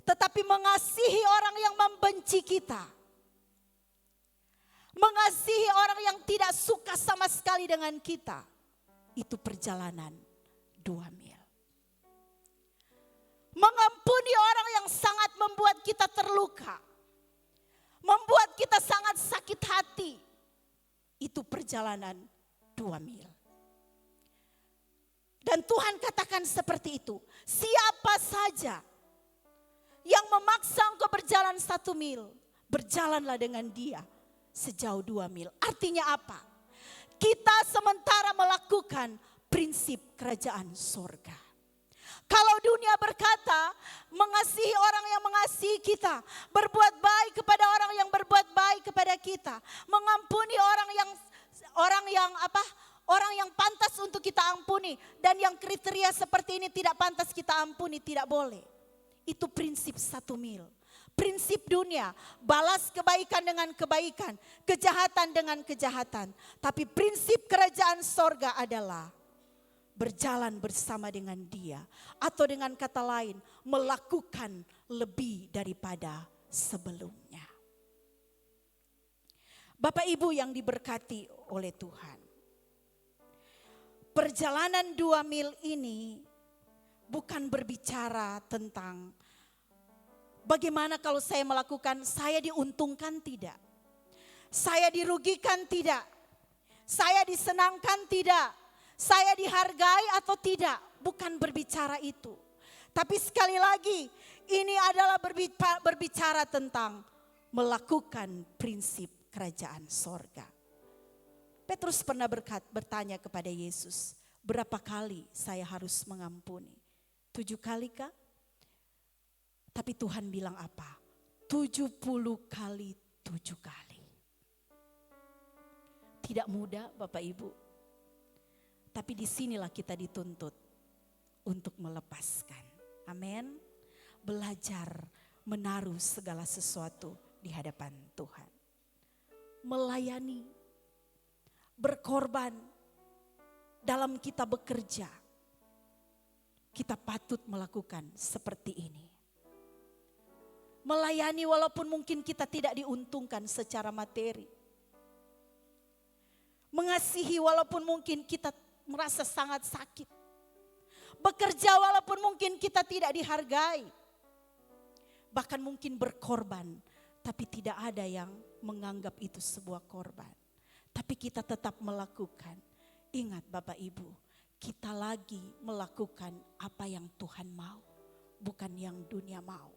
Tetapi mengasihi orang yang membenci kita, mengasihi orang yang tidak suka sama sekali dengan kita, itu perjalanan 2 mil. Mengampuni orang yang sangat membuat kita terluka, membuat kita sangat sakit hati, itu perjalanan 2 mil. Dan Tuhan katakan seperti itu. Siapa saja yang memaksa engkau berjalan 1 mil, berjalanlah dengan dia sejauh 2 mil. Artinya apa? Kita sementara melakukan prinsip kerajaan sorga. Kalau dunia berkata mengasihi orang yang mengasihi kita, berbuat baik kepada orang yang berbuat baik kepada kita, mengampuni orang yang pantas untuk kita ampuni, dan yang kriteria seperti ini tidak pantas kita ampuni, tidak boleh. Itu prinsip 1 mil. Prinsip dunia, balas kebaikan dengan kebaikan, kejahatan dengan kejahatan. Tapi prinsip kerajaan sorga adalah berjalan bersama dengan Dia. Atau dengan kata lain, melakukan lebih daripada sebelumnya. Bapak Ibu yang diberkati oleh Tuhan. Perjalanan 2 mil ini bukan berbicara tentang bagaimana kalau saya melakukan, saya diuntungkan tidak. Saya dirugikan tidak. Saya disenangkan tidak. Saya dihargai atau tidak. Bukan berbicara itu. Tapi sekali lagi, ini adalah berbicara tentang melakukan prinsip kerajaan sorga. Petrus pernah bertanya kepada Yesus, berapa kali saya harus mengampuni? 7 kali kah? Tapi Tuhan bilang apa? 70 kali 7 kali. Tidak mudah Bapak Ibu. Tapi disinilah kita dituntut untuk melepaskan. Amin. Belajar menaruh segala sesuatu di hadapan Tuhan. Melayani, berkorban dalam kita bekerja. Kita patut melakukan seperti ini. Melayani walaupun mungkin kita tidak diuntungkan secara materi. Mengasihi walaupun mungkin kita merasa sangat sakit. Bekerja walaupun mungkin kita tidak dihargai. Bahkan mungkin berkorban, tapi tidak ada yang menganggap itu sebuah korban. Tapi kita tetap melakukan. Ingat Bapak Ibu, kita lagi melakukan apa yang Tuhan mau, bukan yang dunia mau.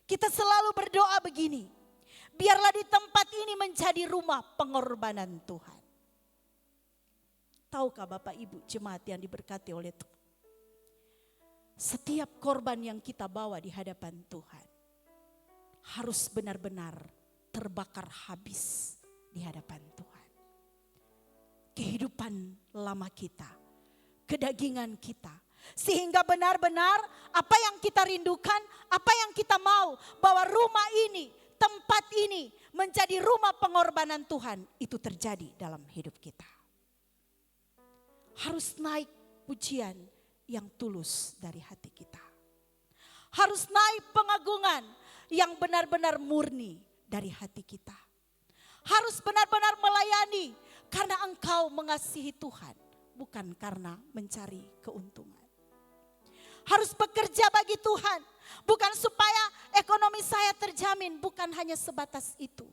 Kita selalu berdoa begini, biarlah di tempat ini menjadi rumah pengorbanan Tuhan. Tahukah Bapak Ibu jemaat yang diberkati oleh Tuhan? Setiap korban yang kita bawa di hadapan Tuhan harus benar-benar terbakar habis di hadapan Tuhan. Kehidupan lama kita, kedagingan kita. Sehingga benar-benar apa yang kita rindukan, apa yang kita mau, bahwa rumah ini, tempat ini menjadi rumah pengorbanan Tuhan, itu terjadi dalam hidup kita. Harus naik pujian yang tulus dari hati kita. Harus naik pengagungan yang benar-benar murni dari hati kita. Harus benar-benar melayani karena engkau mengasihi Tuhan, bukan karena mencari keuntungan. Harus bekerja bagi Tuhan, bukan supaya ekonomi saya terjamin, bukan hanya sebatas itu.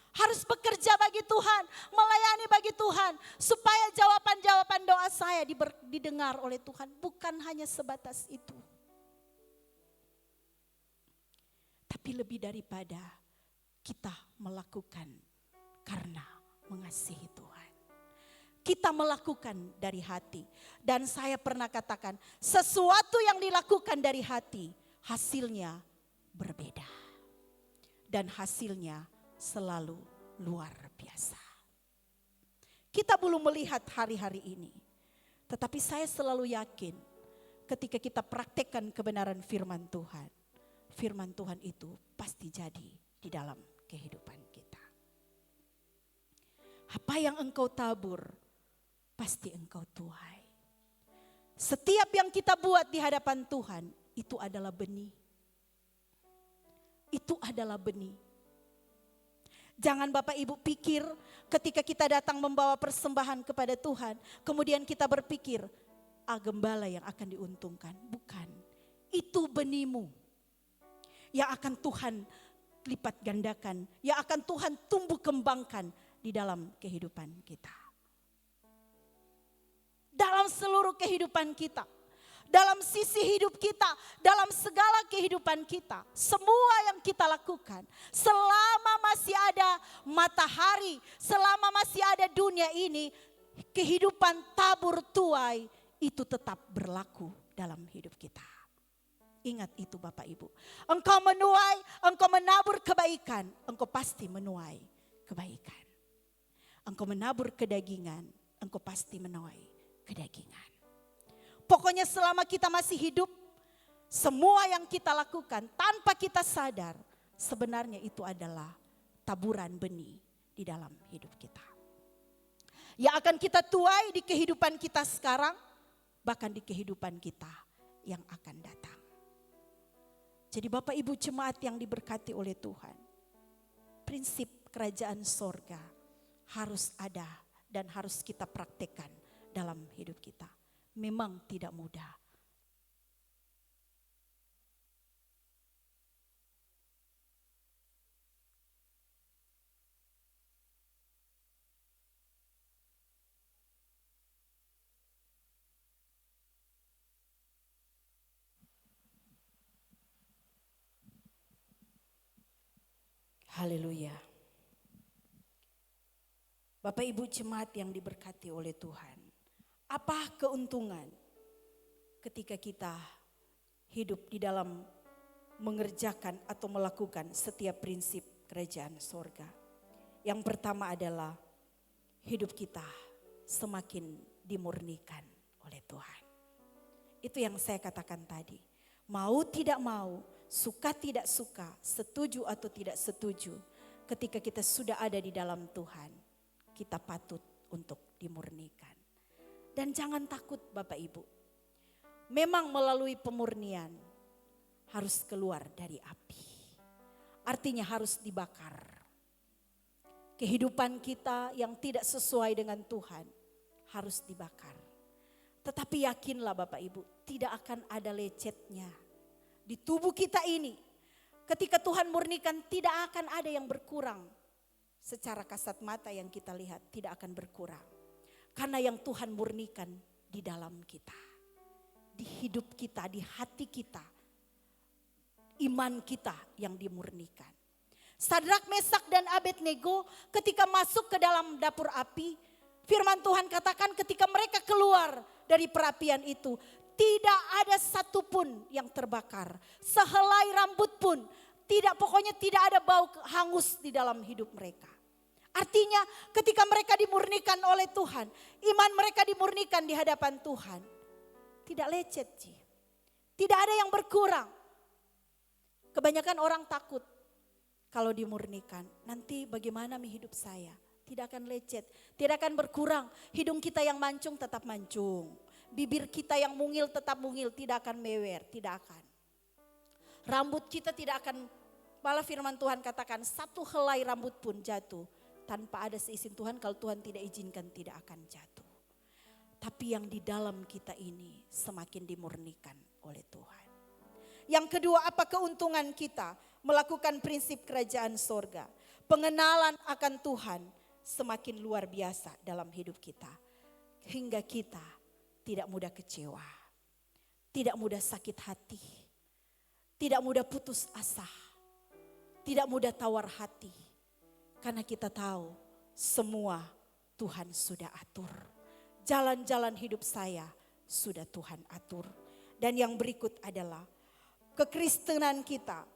Harus bekerja bagi Tuhan, melayani bagi Tuhan, supaya jawaban-jawaban doa saya didengar oleh Tuhan, bukan hanya sebatas itu. Tapi lebih daripada kita melakukan karena mengasihi Tuhan. Kita melakukan dari hati. Dan saya pernah katakan, sesuatu yang dilakukan dari hati, hasilnya berbeda. Dan hasilnya selalu luar biasa. Kita belum melihat hari-hari ini. Tetapi saya selalu yakin ketika kita praktekkan kebenaran firman Tuhan. Firman Tuhan itu pasti jadi di dalam kehidupan kita. Apa yang engkau tabur, pasti engkau tuai. Setiap yang kita buat di hadapan Tuhan, itu adalah benih. Itu adalah benih. Jangan Bapak Ibu pikir ketika kita datang membawa persembahan kepada Tuhan, kemudian kita berpikir, gembala yang akan diuntungkan. Bukan, itu benihmu yang akan Tuhan lipat gandakan, yang akan Tuhan tumbuh kembangkan di dalam kehidupan kita. Dalam seluruh kehidupan kita, dalam sisi hidup kita, dalam segala kehidupan kita, semua yang kita lakukan, selama masih ada matahari, selama masih ada dunia ini, kehidupan tabur tuai itu tetap berlaku dalam hidup kita. Ingat itu Bapak Ibu. Engkau menuai, engkau menabur kebaikan, engkau pasti menuai kebaikan. Engkau menabur kedagingan, engkau pasti menuai kedagingan. Pokoknya selama kita masih hidup, Semua yang kita lakukan tanpa kita sadar, sebenarnya itu adalah taburan benih di dalam hidup kita. Yang akan kita tuai di kehidupan kita sekarang, bahkan di kehidupan kita yang akan datang. Jadi Bapak Ibu jemaat yang diberkati oleh Tuhan, prinsip kerajaan sorga harus ada dan harus kita praktekkan dalam hidup kita. Memang tidak mudah. Haleluya. Bapak Ibu jemaat yang diberkati oleh Tuhan. Apa keuntungan ketika kita hidup di dalam mengerjakan atau melakukan setiap prinsip kerajaan sorga? Yang pertama adalah hidup kita semakin dimurnikan oleh Tuhan. Itu yang saya katakan tadi. Mau tidak mau, suka tidak suka, setuju atau tidak setuju, ketika kita sudah ada di dalam Tuhan, kita patut untuk dimurnikan. Dan jangan takut Bapak Ibu. Memang melalui pemurnian harus keluar dari api. Artinya harus dibakar. Kehidupan kita yang tidak sesuai dengan Tuhan harus dibakar. Tetapi yakinlah Bapak Ibu, tidak akan ada lecetnya. Di tubuh kita ini, ketika Tuhan murnikan tidak akan ada yang berkurang. Secara kasat mata yang kita lihat tidak akan berkurang. Karena yang Tuhan murnikan di dalam kita. Di hidup kita, di hati kita. Iman kita yang dimurnikan. Sadrak, Mesak dan Abednego ketika masuk ke dalam dapur api, firman Tuhan katakan ketika mereka keluar dari perapian itu, tidak ada satupun yang terbakar. Sehelai rambut pun, pokoknya tidak ada bau hangus di dalam hidup mereka. Artinya ketika mereka dimurnikan oleh Tuhan, iman mereka dimurnikan di hadapan Tuhan. Tidak lecet, tidak ada yang berkurang. Kebanyakan orang takut kalau dimurnikan. Nanti bagaimana hidup saya? Tidak akan lecet, tidak akan berkurang. Hidung kita yang mancung tetap mancung. Bibir kita yang mungil tetap mungil, tidak akan mewer, tidak akan. Rambut kita tidak akan, malah firman Tuhan katakan satu helai rambut pun jatuh. Tanpa ada seizin Tuhan, kalau Tuhan tidak izinkan tidak akan jatuh. Tapi yang di dalam kita ini semakin dimurnikan oleh Tuhan. Yang kedua, apa keuntungan kita melakukan prinsip kerajaan sorga? Pengenalan akan Tuhan semakin luar biasa dalam hidup kita. Hingga kita tidak mudah kecewa, tidak mudah sakit hati, tidak mudah putus asa, tidak mudah tawar hati. Karena kita tahu semua Tuhan sudah atur. Jalan-jalan hidup saya sudah Tuhan atur. Dan yang berikut adalah kekristenan kita,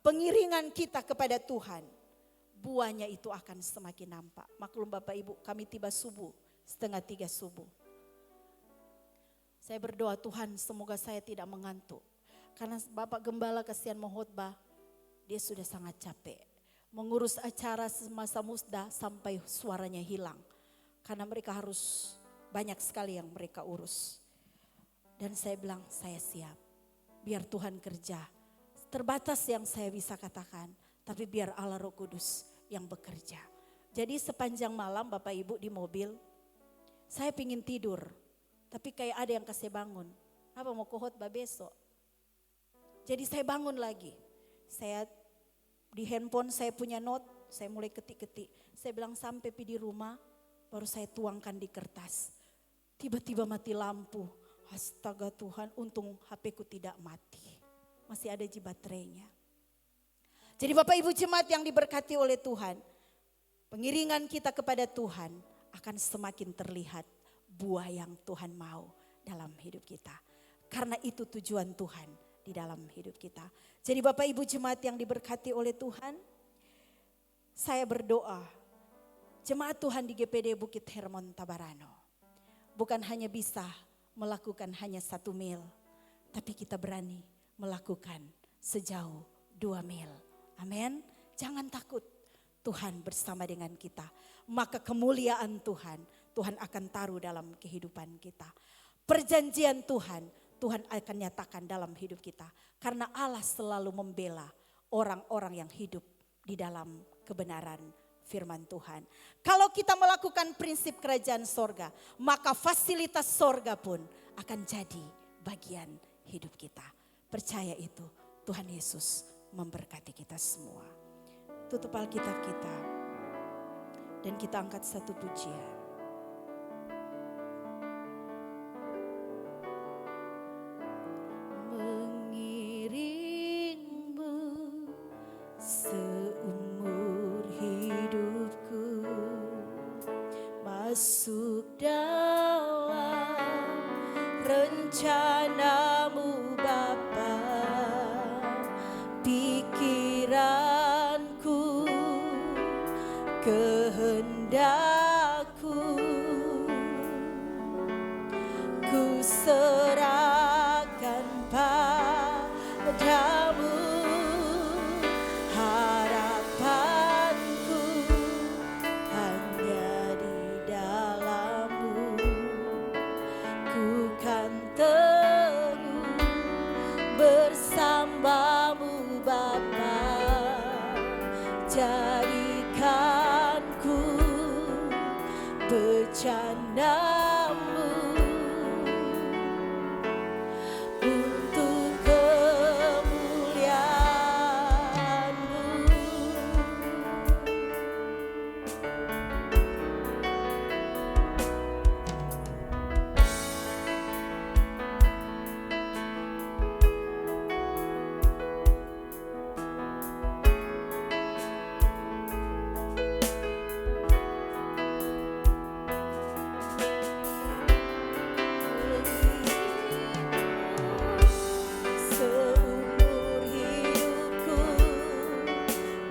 pengiringan kita kepada Tuhan, buahnya itu akan semakin nampak. Maklum Bapak Ibu, kami tiba subuh, 2:30 subuh. Saya berdoa, Tuhan semoga saya tidak mengantuk. Karena Bapak Gembala kasihan mau khotbah, dia sudah sangat capek. Mengurus acara semasa musda sampai suaranya hilang. Karena mereka harus banyak sekali yang mereka urus. Dan saya bilang, saya siap. Biar Tuhan kerja. Terbatas yang saya bisa katakan, tapi biar Allah Roh Kudus yang bekerja. Jadi sepanjang malam Bapak Ibu di mobil, saya pingin tidur, tapi kayak ada yang kasih bangun. Apa mau khotbah besok? Jadi saya bangun lagi. Saya di handphone saya punya note, saya mulai ketik-ketik. Saya bilang sampai di rumah, baru saya tuangkan di kertas. Tiba-tiba mati lampu. Astaga Tuhan, untung HP ku tidak mati. Masih ada baterainya. Jadi Bapak Ibu jemaat yang diberkati oleh Tuhan, pengiringan kita kepada Tuhan akan semakin terlihat buah yang Tuhan mau dalam hidup kita. Karena itu tujuan Tuhan di dalam hidup kita. Jadi Bapak Ibu jemaat yang diberkati oleh Tuhan, saya berdoa, jemaat Tuhan di GPD Bukit Hermon Tabarano bukan hanya bisa melakukan hanya 1 mil, tapi kita berani melakukan sejauh 2 mil. Amin. Jangan takut, Tuhan bersama dengan kita. Maka kemuliaan Tuhan akan taruh dalam kehidupan kita. Perjanjian Tuhan akan nyatakan dalam hidup kita. Karena Allah selalu membela orang-orang yang hidup di dalam kebenaran firman Tuhan. Kalau kita melakukan prinsip kerajaan sorga, maka fasilitas sorga pun akan jadi bagian hidup kita. Percaya itu, Tuhan Yesus memberkati kita semua. Tutup Alkitab kita dan kita angkat satu pujian. Mengiringmu seumur hidupku, masuk dalam rencanamu Bapa. Pikiranku, kehendakku, ku serahkan padamu. Harapanku hanya di dalam-Mu. Ku kan teguh bersamamu Bapa. Jadikanku bercanda-Mu untuk kemuliaan-Mu. Seumur hidupku,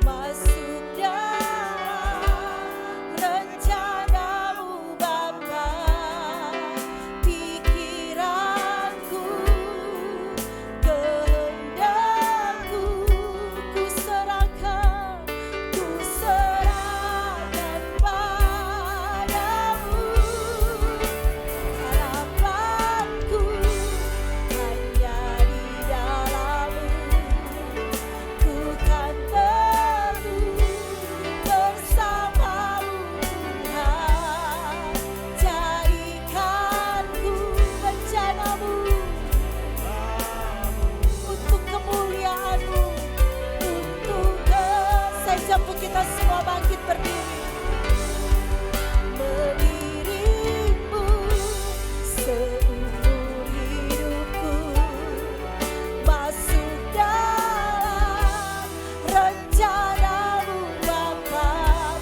masuk dalam rencana-Mu Bapa. Pikiranku, kehendakku, ku serahkan padamu. Harapanku hanya di dalam-Mu. Ku kan teguh bersama-Mu Tuhan. Jadikanku rencana-Mu untuk kemuliaan-Mu, saya jemput kita semua bangkit berdiri. Mengiringmu seumur hidupku, masuk dalam rencana-Mu Bapa.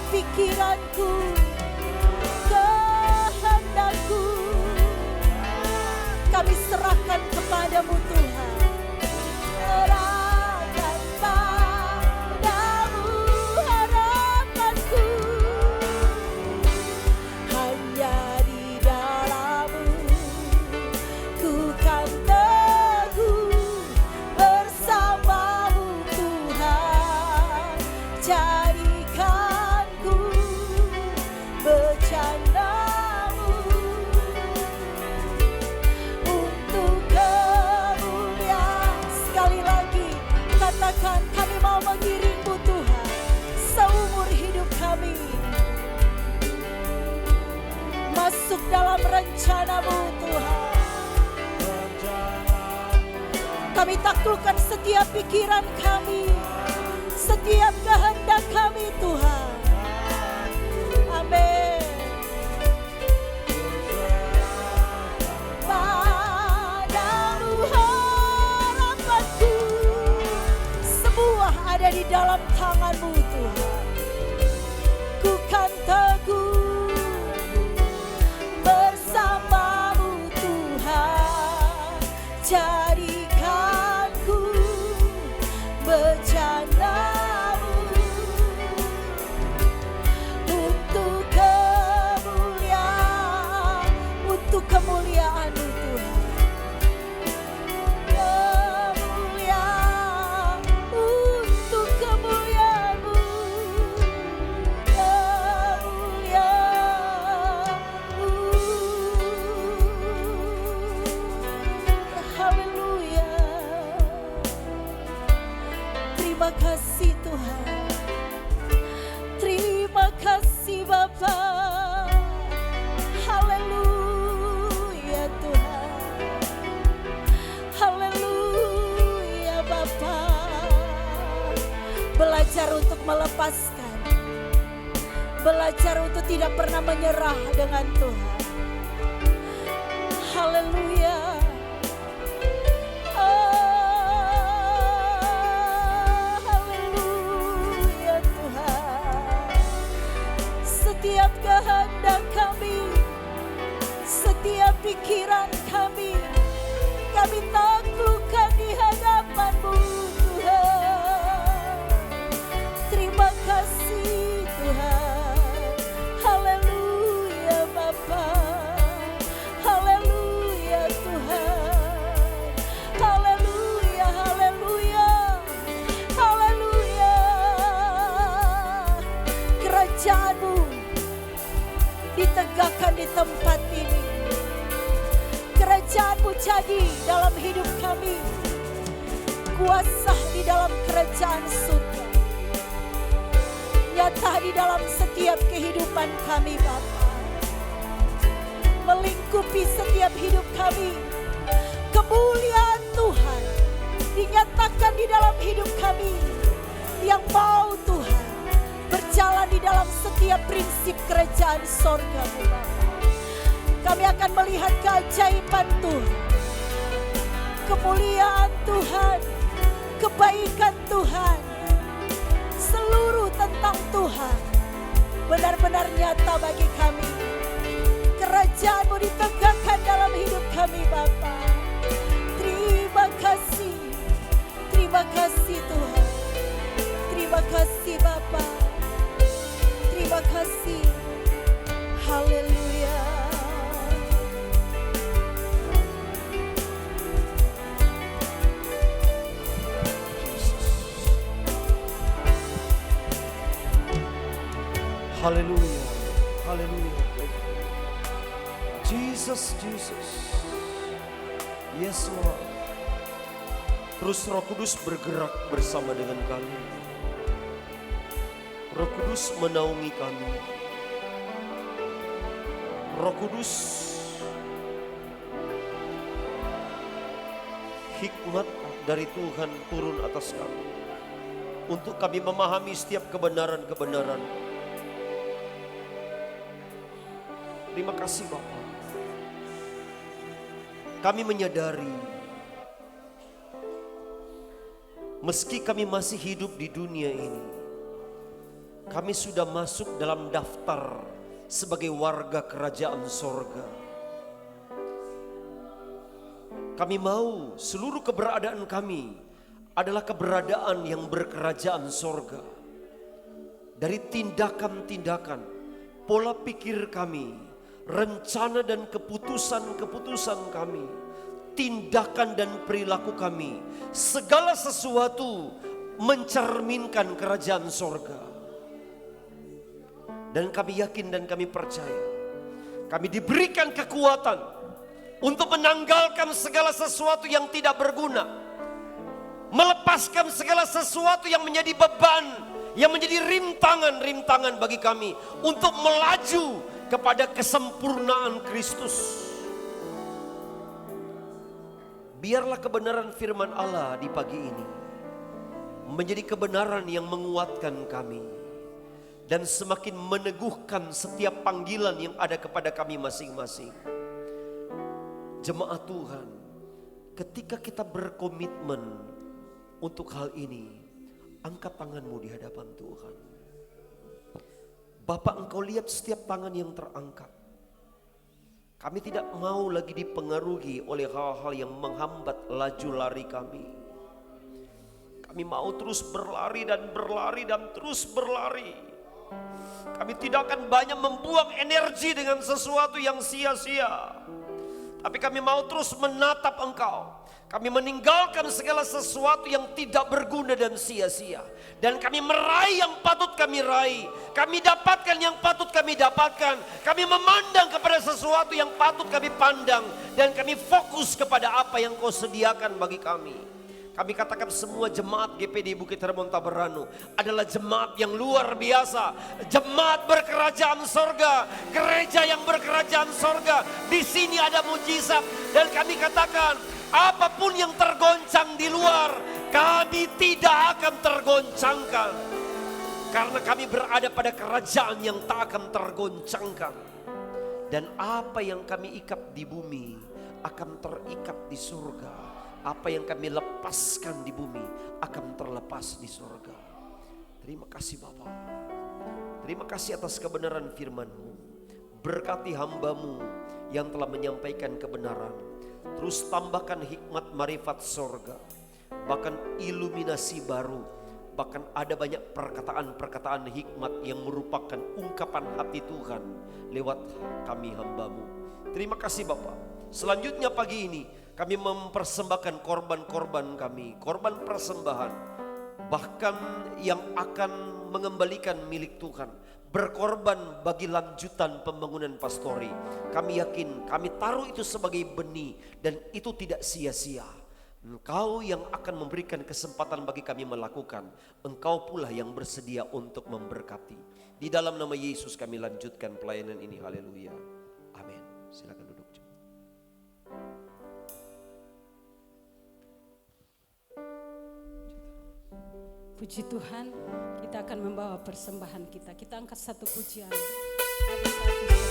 Pikiranku, kehendakku, kami serahkan kepadamu Tuhan. Serahkan padamu harapanku, hanya di dalam-Mu. Ku kan teguh bersama-Mu Tuhan. Jadikanku bercanda-Mu untuk kemuliaan. Sekali lagi katakan, kami mau mengiring-Mu Tuhan seumur hidup kami. Masuk dalam rencana-Mu Tuhan. Kami taklukkan setiap pikiran kami, setiap kehendak kami Tuhan. Amin. Padamu harapanku, semua ada di dalam tangan-Mu Tuhan. Ku kan teguh bersama-Mu Tuhan. Jadikanku bercanda-Mu untuk melepaskan. Belajar untuk tidak pernah menyerah dengan Tuhan. Haleluya. Haleluya Tuhan. Setiap kehendak kami, setiap pikiran kami taklukkan di hadapan-Mu Tuhan. Terima kasih Tuhan. Haleluya Bapa. Haleluya Tuhan. Haleluya, haleluya. Haleluya. Kerajaan-Mu ditegakkan di tempat ini. Kerajaan-Mu jadi dalam hidup kami. Kuasa di dalam kerajaan surga. Nyata di dalam setiap kehidupan kami Bapa. Melingkupi setiap hidup kami. Kemuliaan Tuhan dinyatakan di dalam hidup kami. Yang mau Tuhan berjalan di dalam setiap prinsip kerajaan surga-Mu Bapa. Kami akan melihat keajaiban Tuhan, kemuliaan Tuhan, kebaikan Tuhan, seluruh tentang Tuhan benar-benar nyata bagi kami. Kerajaan-Mu ditegakkan dalam hidup kami Bapa. Terima kasih Tuhan. Terima kasih Bapa. Terima kasih. Haleluya. Haleluya, haleluya. Jesus, Jesus. Yes Lord. Terus Roh Kudus bergerak bersama dengan kami. Roh Kudus menaungi kami. Roh Kudus, hikmat dari Tuhan turun atas kami. Untuk kami memahami setiap kebenaran-kebenaran. Terima kasih Bapa. Kami menyadari meski kami masih hidup di dunia ini, kami sudah masuk dalam daftar sebagai warga kerajaan sorga. Kami mau seluruh keberadaan kami adalah keberadaan yang berkerajaan sorga. Dari tindakan-tindakan, pola pikir kami, rencana dan keputusan-keputusan kami, tindakan dan perilaku kami, segala sesuatu mencerminkan kerajaan sorga. Dan kami yakin dan kami percaya, kami diberikan kekuatan untuk menanggalkan segala sesuatu yang tidak berguna, melepaskan segala sesuatu yang menjadi beban, yang menjadi rintangan-rintangan bagi kami untuk melaju kepada kesempurnaan Kristus. Biarlah kebenaran firman Allah di pagi ini menjadi kebenaran yang menguatkan kami dan semakin meneguhkan setiap panggilan yang ada kepada kami masing-masing. Jemaat Tuhan, ketika kita berkomitmen untuk hal ini, angkat tanganmu di hadapan Tuhan. Bapak, Engkau lihat setiap tangan yang terangkat. Kami tidak mau lagi dipengaruhi oleh hal-hal yang menghambat laju lari kami. Kami mau terus berlari dan berlari dan terus berlari. Kami tidak akan banyak membuang energi dengan sesuatu yang sia-sia. Tapi kami mau terus menatap Engkau. Kami meninggalkan segala sesuatu yang tidak berguna dan sia-sia. Dan kami meraih yang patut kami raih. Kami dapatkan yang patut kami dapatkan. Kami memandang kepada sesuatu yang patut kami pandang. Dan kami fokus kepada apa yang Kau sediakan bagi kami. Kami katakan semua jemaat GPD Bukit Hermon Taberanu adalah jemaat yang luar biasa. Jemaat berkerajaan sorga. Gereja yang berkerajaan sorga. Di sini ada mujizat. Dan kami katakan, apapun yang tergoncang di luar, kami tidak akan tergoncangkan. Karena kami berada pada kerajaan yang tak akan tergoncangkan. Dan apa yang kami ikat di bumi akan terikat di surga. Apa yang kami lepaskan di bumi akan terlepas di surga. Terima kasih Bapa. Terima kasih atas kebenaran firman-Mu. Berkati hamba-Mu yang telah menyampaikan kebenaran. Terus tambahkan hikmat marifat surga. Bahkan iluminasi baru. Bahkan ada banyak perkataan-perkataan hikmat yang merupakan ungkapan hati Tuhan lewat kami hamba-Mu. Terima kasih Bapa. Selanjutnya pagi ini kami mempersembahkan korban-korban kami, korban persembahan. Bahkan yang akan mengembalikan milik Tuhan, berkorban bagi lanjutan pembangunan pastori. Kami yakin, kami taruh itu sebagai benih dan itu tidak sia-sia. Engkau yang akan memberikan kesempatan bagi kami melakukan. Engkau pula yang bersedia untuk memberkati. Di dalam nama Yesus kami lanjutkan pelayanan ini. Haleluya. Amin. Silakan duduk. Puji Tuhan, kita akan membawa persembahan kita. Kita angkat satu pujian. Ada satu.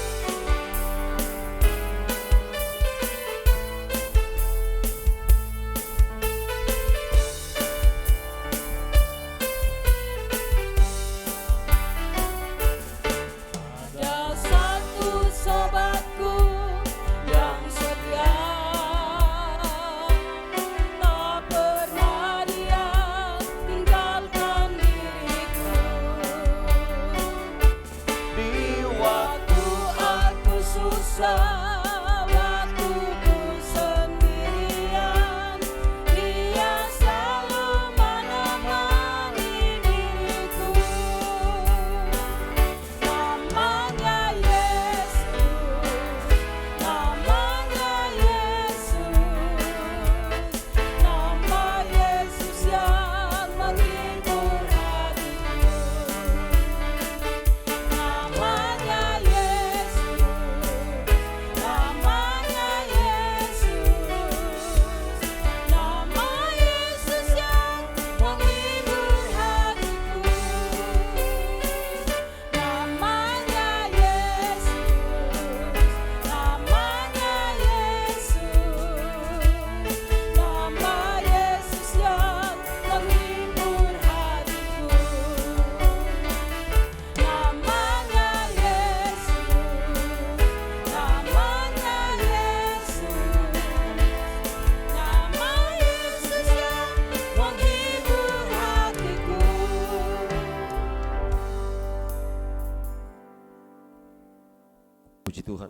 Puji Tuhan.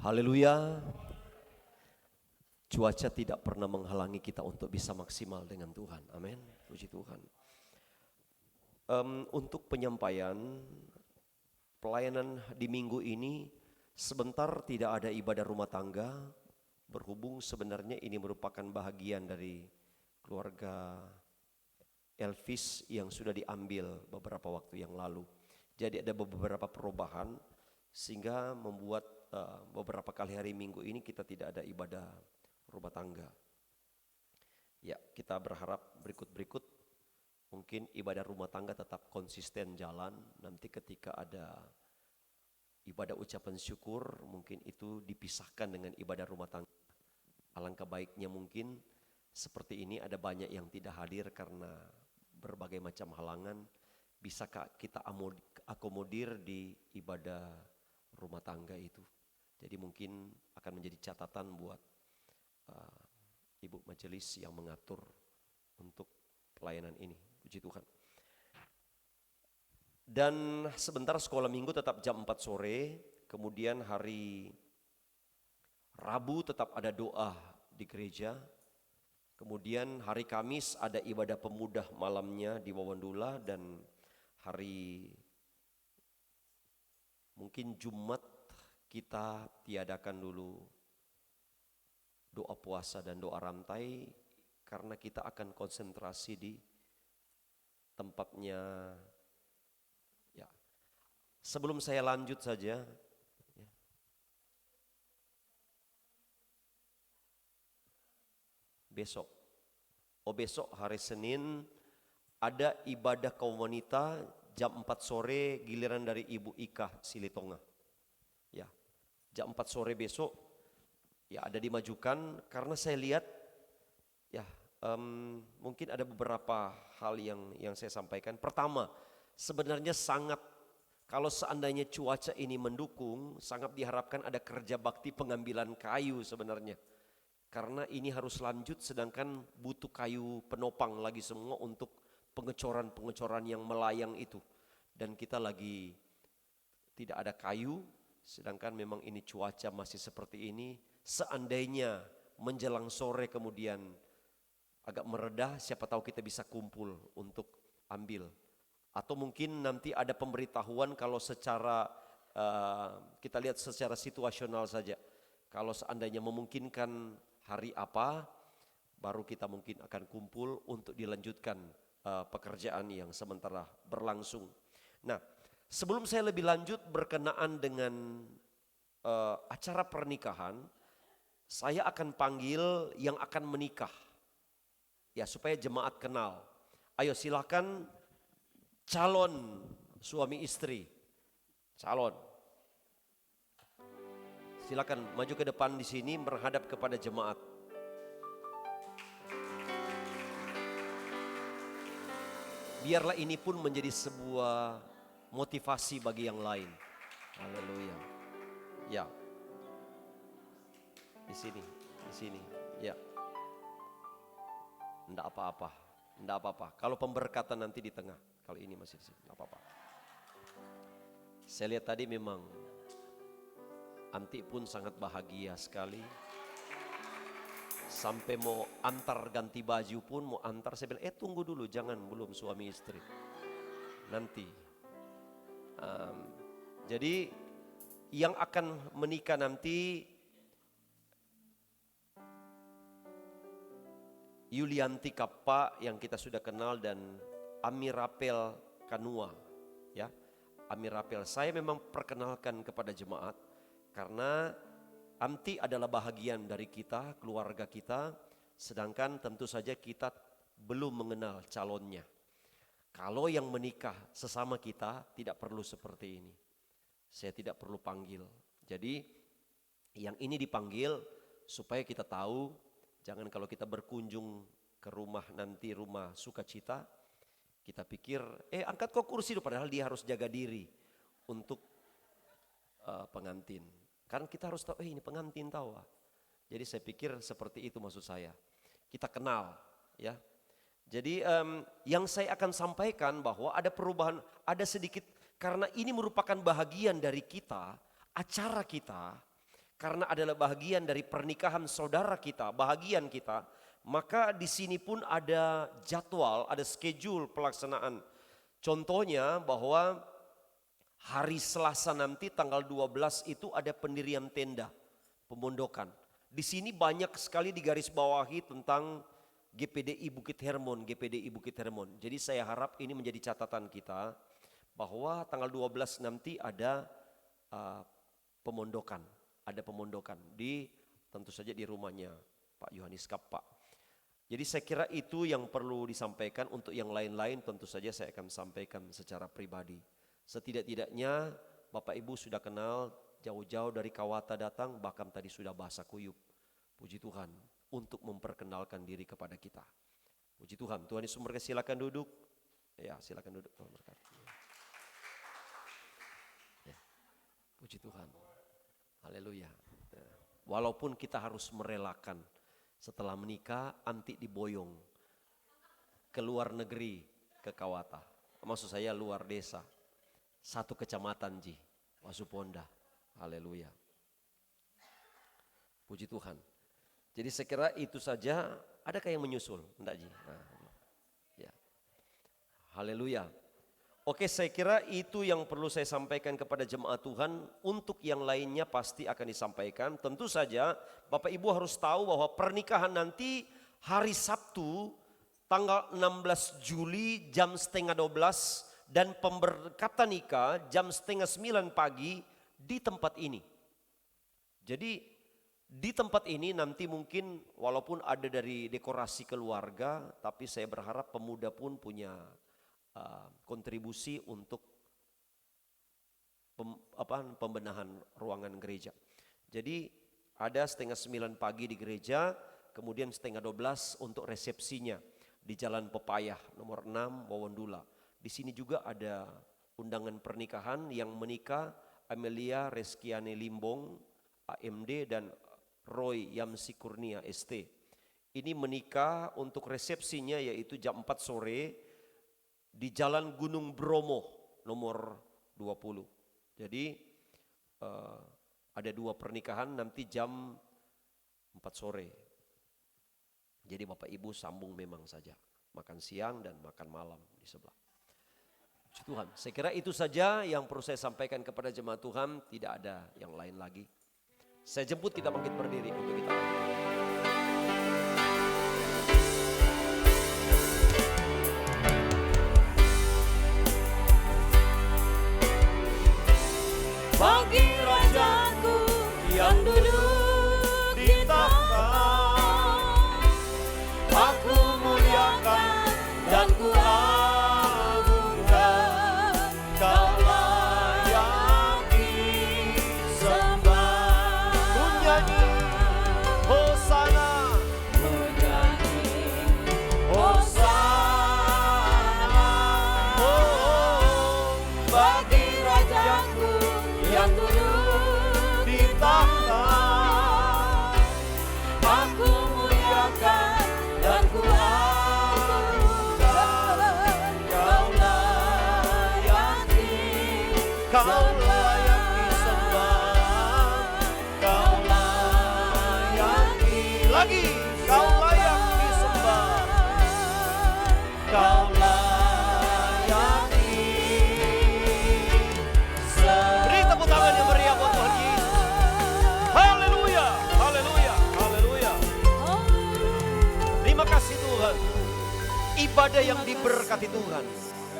Haleluya. Cuaca tidak pernah menghalangi kita untuk bisa maksimal dengan Tuhan. Amin. Puji Tuhan. Untuk penyampaian pelayanan di minggu ini sebentar tidak ada ibadah rumah tangga. Berhubung sebenarnya ini merupakan bahagian dari keluarga Elvis yang sudah diambil beberapa waktu yang lalu. Jadi ada beberapa perubahan sehingga membuat beberapa kali hari minggu ini kita tidak ada ibadah rumah tangga. Ya, kita berharap berikut-berikut mungkin ibadah rumah tangga tetap konsisten jalan. Nanti ketika ada ibadah ucapan syukur mungkin itu dipisahkan dengan ibadah rumah tangga. Alangkah baiknya mungkin seperti ini ada banyak yang tidak hadir karena berbagai macam halangan. Bisakah kita akomodir di ibadah rumah tangga itu? Jadi mungkin akan menjadi catatan buat ibu majelis yang mengatur untuk pelayanan ini. Puji Tuhan. Dan sebentar sekolah minggu tetap jam 4 sore. Kemudian hari Rabu tetap ada doa di gereja. Kemudian hari Kamis ada ibadah pemuda malamnya di Wawandula. Dan hari mungkin Jumat kita tiadakan dulu doa puasa dan doa rantai karena kita akan konsentrasi di tempatnya. Ya. Sebelum saya lanjut saja, ya. Besok hari Senin ada ibadah kaum wanita jam 4 sore giliran dari Ibu Ika Silitonga. Ya, jam 4 sore besok ya ada dimajukan karena saya lihat ya mungkin ada beberapa hal yang saya sampaikan. Pertama, sebenarnya kalau seandainya cuaca ini mendukung, sangat diharapkan ada kerja bakti pengambilan kayu sebenarnya. Karena ini harus lanjut sedangkan butuh kayu penopang lagi semua untuk pengecoran-pengecoran yang melayang itu. Dan kita lagi tidak ada kayu, sedangkan memang ini cuaca masih seperti ini. Seandainya menjelang sore kemudian agak meredah, siapa tahu kita bisa kumpul untuk ambil. Atau mungkin nanti ada pemberitahuan kalau secara kita lihat secara situasional saja. Kalau seandainya memungkinkan hari apa, baru kita mungkin akan kumpul untuk dilanjutkan pekerjaan yang sementara berlangsung. Nah, sebelum saya lebih lanjut berkenaan dengan acara pernikahan, saya akan panggil yang akan menikah. Ya, supaya jemaat kenal. Ayo silakan calon suami istri, calon. Silakan maju ke depan di sini menghadap kepada jemaat. Biarlah ini pun menjadi sebuah motivasi bagi yang lain. Haleluya. Ya. Di sini. Ya. Enggak apa-apa. Kalau pemberkatan nanti di tengah. Kalau ini masih di sini, enggak apa-apa. Saya lihat tadi memang Anti pun sangat bahagia sekali. Sampai mau antar ganti baju pun mau antar, saya bilang tunggu dulu, jangan, belum suami istri, nanti. Jadi yang akan menikah nanti Yulianti Kappa yang kita sudah kenal dan Amirapel Kanua, ya. Amirapel, saya memang perkenalkan kepada jemaat karena Anti adalah bahagian dari kita, keluarga kita, sedangkan tentu saja kita belum mengenal calonnya. Kalau yang menikah sesama kita tidak perlu seperti ini. Saya tidak perlu panggil. Jadi yang ini dipanggil supaya kita tahu, jangan kalau kita berkunjung ke rumah nanti rumah sukacita, kita pikir angkat kok kursi dulu, padahal dia harus jaga diri untuk pengantin. Karena kita harus tahu ini pengantin tahu. Jadi saya pikir seperti itu maksud saya. Kita kenal, ya. Jadi yang saya akan sampaikan bahwa ada perubahan, ada sedikit, karena ini merupakan bahagian dari kita, acara kita, karena adalah bahagian dari pernikahan saudara kita, bahagian kita, maka di sini pun ada jadwal, ada schedule pelaksanaan. Contohnya bahwa hari Selasa nanti tanggal 12 itu ada pendirian tenda, pemondokan. Di sini banyak sekali digarisbawahi tentang GPDI Bukit Hermon, GPDI Bukit Hermon. Jadi saya harap ini menjadi catatan kita bahwa tanggal 12 nanti ada pemondokan, tentu saja di rumahnya Pak Yohanes Kappa. Jadi saya kira itu yang perlu disampaikan. Untuk yang lain-lain tentu saja saya akan sampaikan secara pribadi. Setidak-tidaknya Bapak Ibu sudah kenal, jauh-jauh dari Kawata datang, bahkan tadi sudah bahasa kuyup. Puji Tuhan untuk memperkenalkan diri kepada kita. Puji Tuhan. Tuhan Yesus memberkati, silakan duduk. Ya, silakan duduk. Tuhan berkati. Ya. Puji Tuhan. Haleluya. Ya. Walaupun kita harus merelakan setelah menikah, Anti diboyong ke luar negeri, ke Kawata. Maksud saya luar desa. 1 kecamatan Ji, Wasuponda. Haleluya. Puji Tuhan. Jadi saya kira itu saja. Adakah yang menyusul? Enggak Ji? Ya. Haleluya. Oke, saya kira itu yang perlu saya sampaikan kepada jemaat Tuhan. Untuk yang lainnya pasti akan disampaikan. Tentu saja Bapak Ibu harus tahu bahwa pernikahan nanti hari Sabtu tanggal 16 Juli jam 11:30 dan pemberkatan nikah jam 8:30 pagi di tempat ini. Jadi Di tempat ini nanti mungkin walaupun ada dari dekorasi keluarga, tapi saya berharap pemuda pun punya kontribusi untuk pembenahan ruangan gereja. Jadi ada 8:30 pagi di gereja, kemudian 11:30 untuk resepsinya di Jalan Pepayah nomor 6 Wawandula. Di sini juga ada undangan pernikahan yang menikah Amelia Reskiane Limbong AMD dan Roy Yamsi Kurnia ST. Ini menikah untuk resepsinya yaitu jam 4 sore di Jalan Gunung Bromo nomor 20. Jadi ada 2 pernikahan nanti jam 4 sore. Jadi Bapak Ibu sambung memang saja. Makan siang dan makan malam di sebelah. Puji Tuhan, saya kira itu saja yang perlu saya sampaikan kepada jemaat Tuhan. Tidak ada yang lain lagi. Saya jemput kita bangkit berdiri untuk kita Bagi rajaku yang duduk di tahta, aku muliakan dan ku agungkan. Kau layak disembah. Ku nyanyi Hosana, Hosana, oh, bagi rajaku yang duduk di tahta. aku muliakan dan ku agungkan. Kau layak Kau layak disembah, kau layak lagi, kau layak disembah, kau layak Beri tepuk tangan yang meriah buat Tuhan Yesus. Haleluya, haleluya, haleluya. Terima kasih Tuhan. Ibadah yang diberkati Tuhan.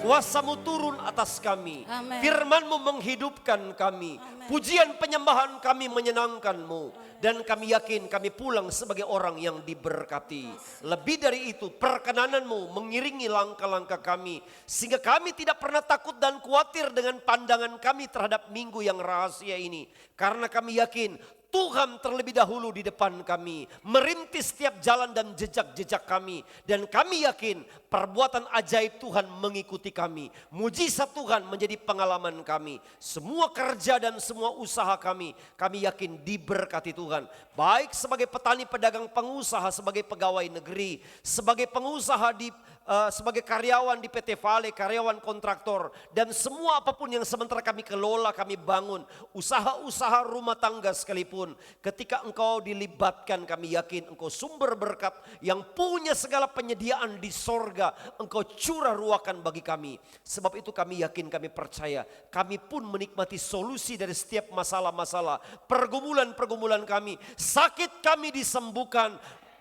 Kuasa-Mu turun atas kami. Amen. Firman-Mu menghidupkan kami. Pujian penyembahan kami menyenangkan-Mu. Dan kami yakin kami pulang sebagai orang yang diberkati. Lebih dari itu, perkenanan-Mu mengiringi langkah-langkah kami. Sehingga kami tidak pernah takut dan khawatir dengan pandangan kami terhadap minggu yang rahasia ini. Karena kami yakin Tuhan terlebih dahulu di depan kami, merintis setiap jalan dan jejak-jejak kami. Dan kami yakin perbuatan ajaib Tuhan mengikuti kami. Mujizat Tuhan menjadi pengalaman kami. Semua kerja dan semua usaha kami yakin diberkati Tuhan. Baik sebagai petani, pedagang, pengusaha, sebagai pegawai negeri, sebagai pengusaha sebagai karyawan di PT Vale, karyawan kontraktor, dan semua apapun yang sementara kami kelola, kami bangun, usaha-usaha rumah tangga sekalipun, ketika Engkau dilibatkan, kami yakin Engkau sumber berkat yang punya segala penyediaan di sorga, Engkau curah ruakan bagi kami. Sebab itu kami yakin, kami percaya, kami pun menikmati solusi dari setiap masalah-masalah, pergumulan-pergumulan kami, sakit kami disembuhkan.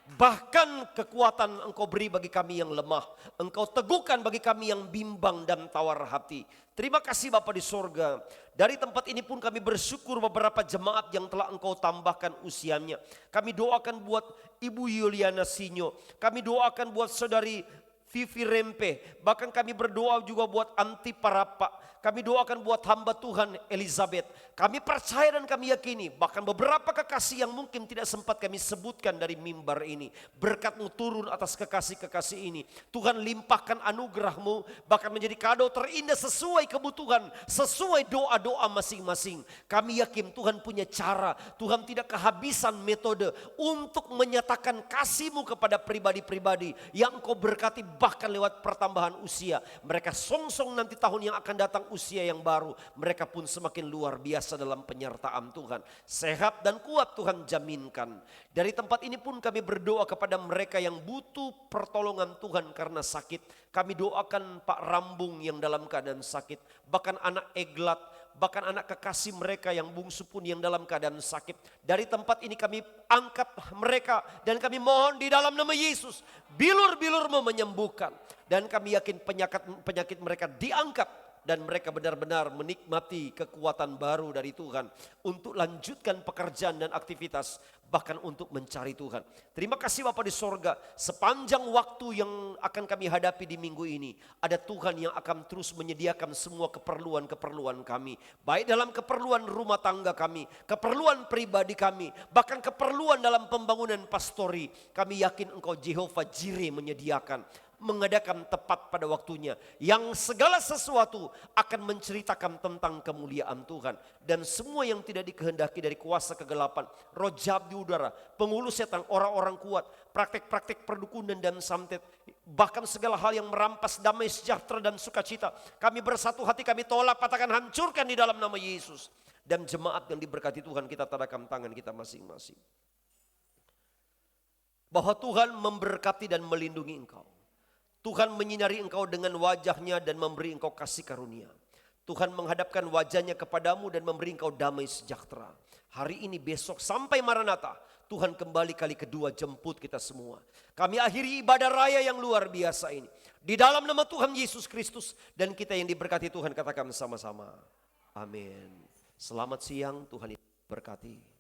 Bahkan kekuatan Engkau beri bagi kami yang lemah. Engkau teguhkan bagi kami yang bimbang dan tawar hati. Terima kasih Bapa di sorga. Dari tempat ini pun kami bersyukur beberapa jemaat yang telah Engkau tambahkan usianya. Kami doakan buat Ibu Yuliana Sinyo. Kami doakan buat Saudari Vivi Rempe. Bahkan kami berdoa juga buat Anti Parapa. Kami doakan buat hamba Tuhan Elizabeth. Kami percaya dan kami yakini bahkan beberapa kekasih yang mungkin tidak sempat kami sebutkan dari mimbar ini. Berkat-Mu turun atas kekasih-kekasih ini. Tuhan limpahkan anugerah-Mu bahkan menjadi kado terindah sesuai kebutuhan, sesuai doa-doa masing-masing. Kami yakin Tuhan punya cara. Tuhan tidak kehabisan metode untuk menyatakan kasih-Mu kepada pribadi-pribadi yang Engkau berkati bahkan lewat pertambahan usia. Mereka songsong nanti tahun yang akan datang usia yang baru, mereka pun semakin luar biasa dalam penyertaan Tuhan. Sehat dan kuat Tuhan jaminkan. Dari tempat ini pun kami berdoa kepada mereka yang butuh pertolongan Tuhan karena sakit. Kami doakan Pak Rambung yang dalam keadaan sakit, bahkan anak Eglat, bahkan anak kekasih mereka yang bungsu pun yang dalam keadaan sakit. Dari tempat ini kami angkat mereka dan kami mohon di dalam nama Yesus, bilur-bilur-Mu menyembuhkan. Dan kami yakin penyakit mereka diangkat dan mereka benar-benar menikmati kekuatan baru dari Tuhan untuk lanjutkan pekerjaan dan aktivitas, bahkan untuk mencari Tuhan. Terima kasih Bapa di sorga, sepanjang waktu yang akan kami hadapi di minggu ini, ada Tuhan yang akan terus menyediakan semua keperluan-keperluan kami, baik dalam keperluan rumah tangga kami, keperluan pribadi kami, bahkan keperluan dalam pembangunan pastori. Kami yakin Engkau Jehovah Jireh menyediakan, mengadakan tepat pada waktunya, yang segala sesuatu akan menceritakan tentang kemuliaan Tuhan. Dan semua yang tidak dikehendaki dari kuasa kegelapan, roh jahat di udara, penghulu setan, orang-orang kuat, praktek-praktek perdukunan dan santet, bahkan segala hal yang merampas damai sejahtera dan sukacita, kami bersatu hati, kami tolak, katakan hancurkan di dalam nama Yesus. Dan jemaat yang diberkati Tuhan, kita tadahkan tangan kita masing-masing, bahwa Tuhan memberkati dan melindungi engkau. Tuhan menyinari engkau dengan wajahnya dan memberi engkau kasih karunia. Tuhan menghadapkan wajahnya kepadamu dan memberi engkau damai sejahtera. Hari ini, besok, sampai Maranatha, Tuhan kembali kali kedua jemput kita semua. Kami akhiri ibadah raya yang luar biasa ini di dalam nama Tuhan Yesus Kristus. Dan kita yang diberkati Tuhan, katakan sama-sama, amin. Selamat siang, Tuhan berkati.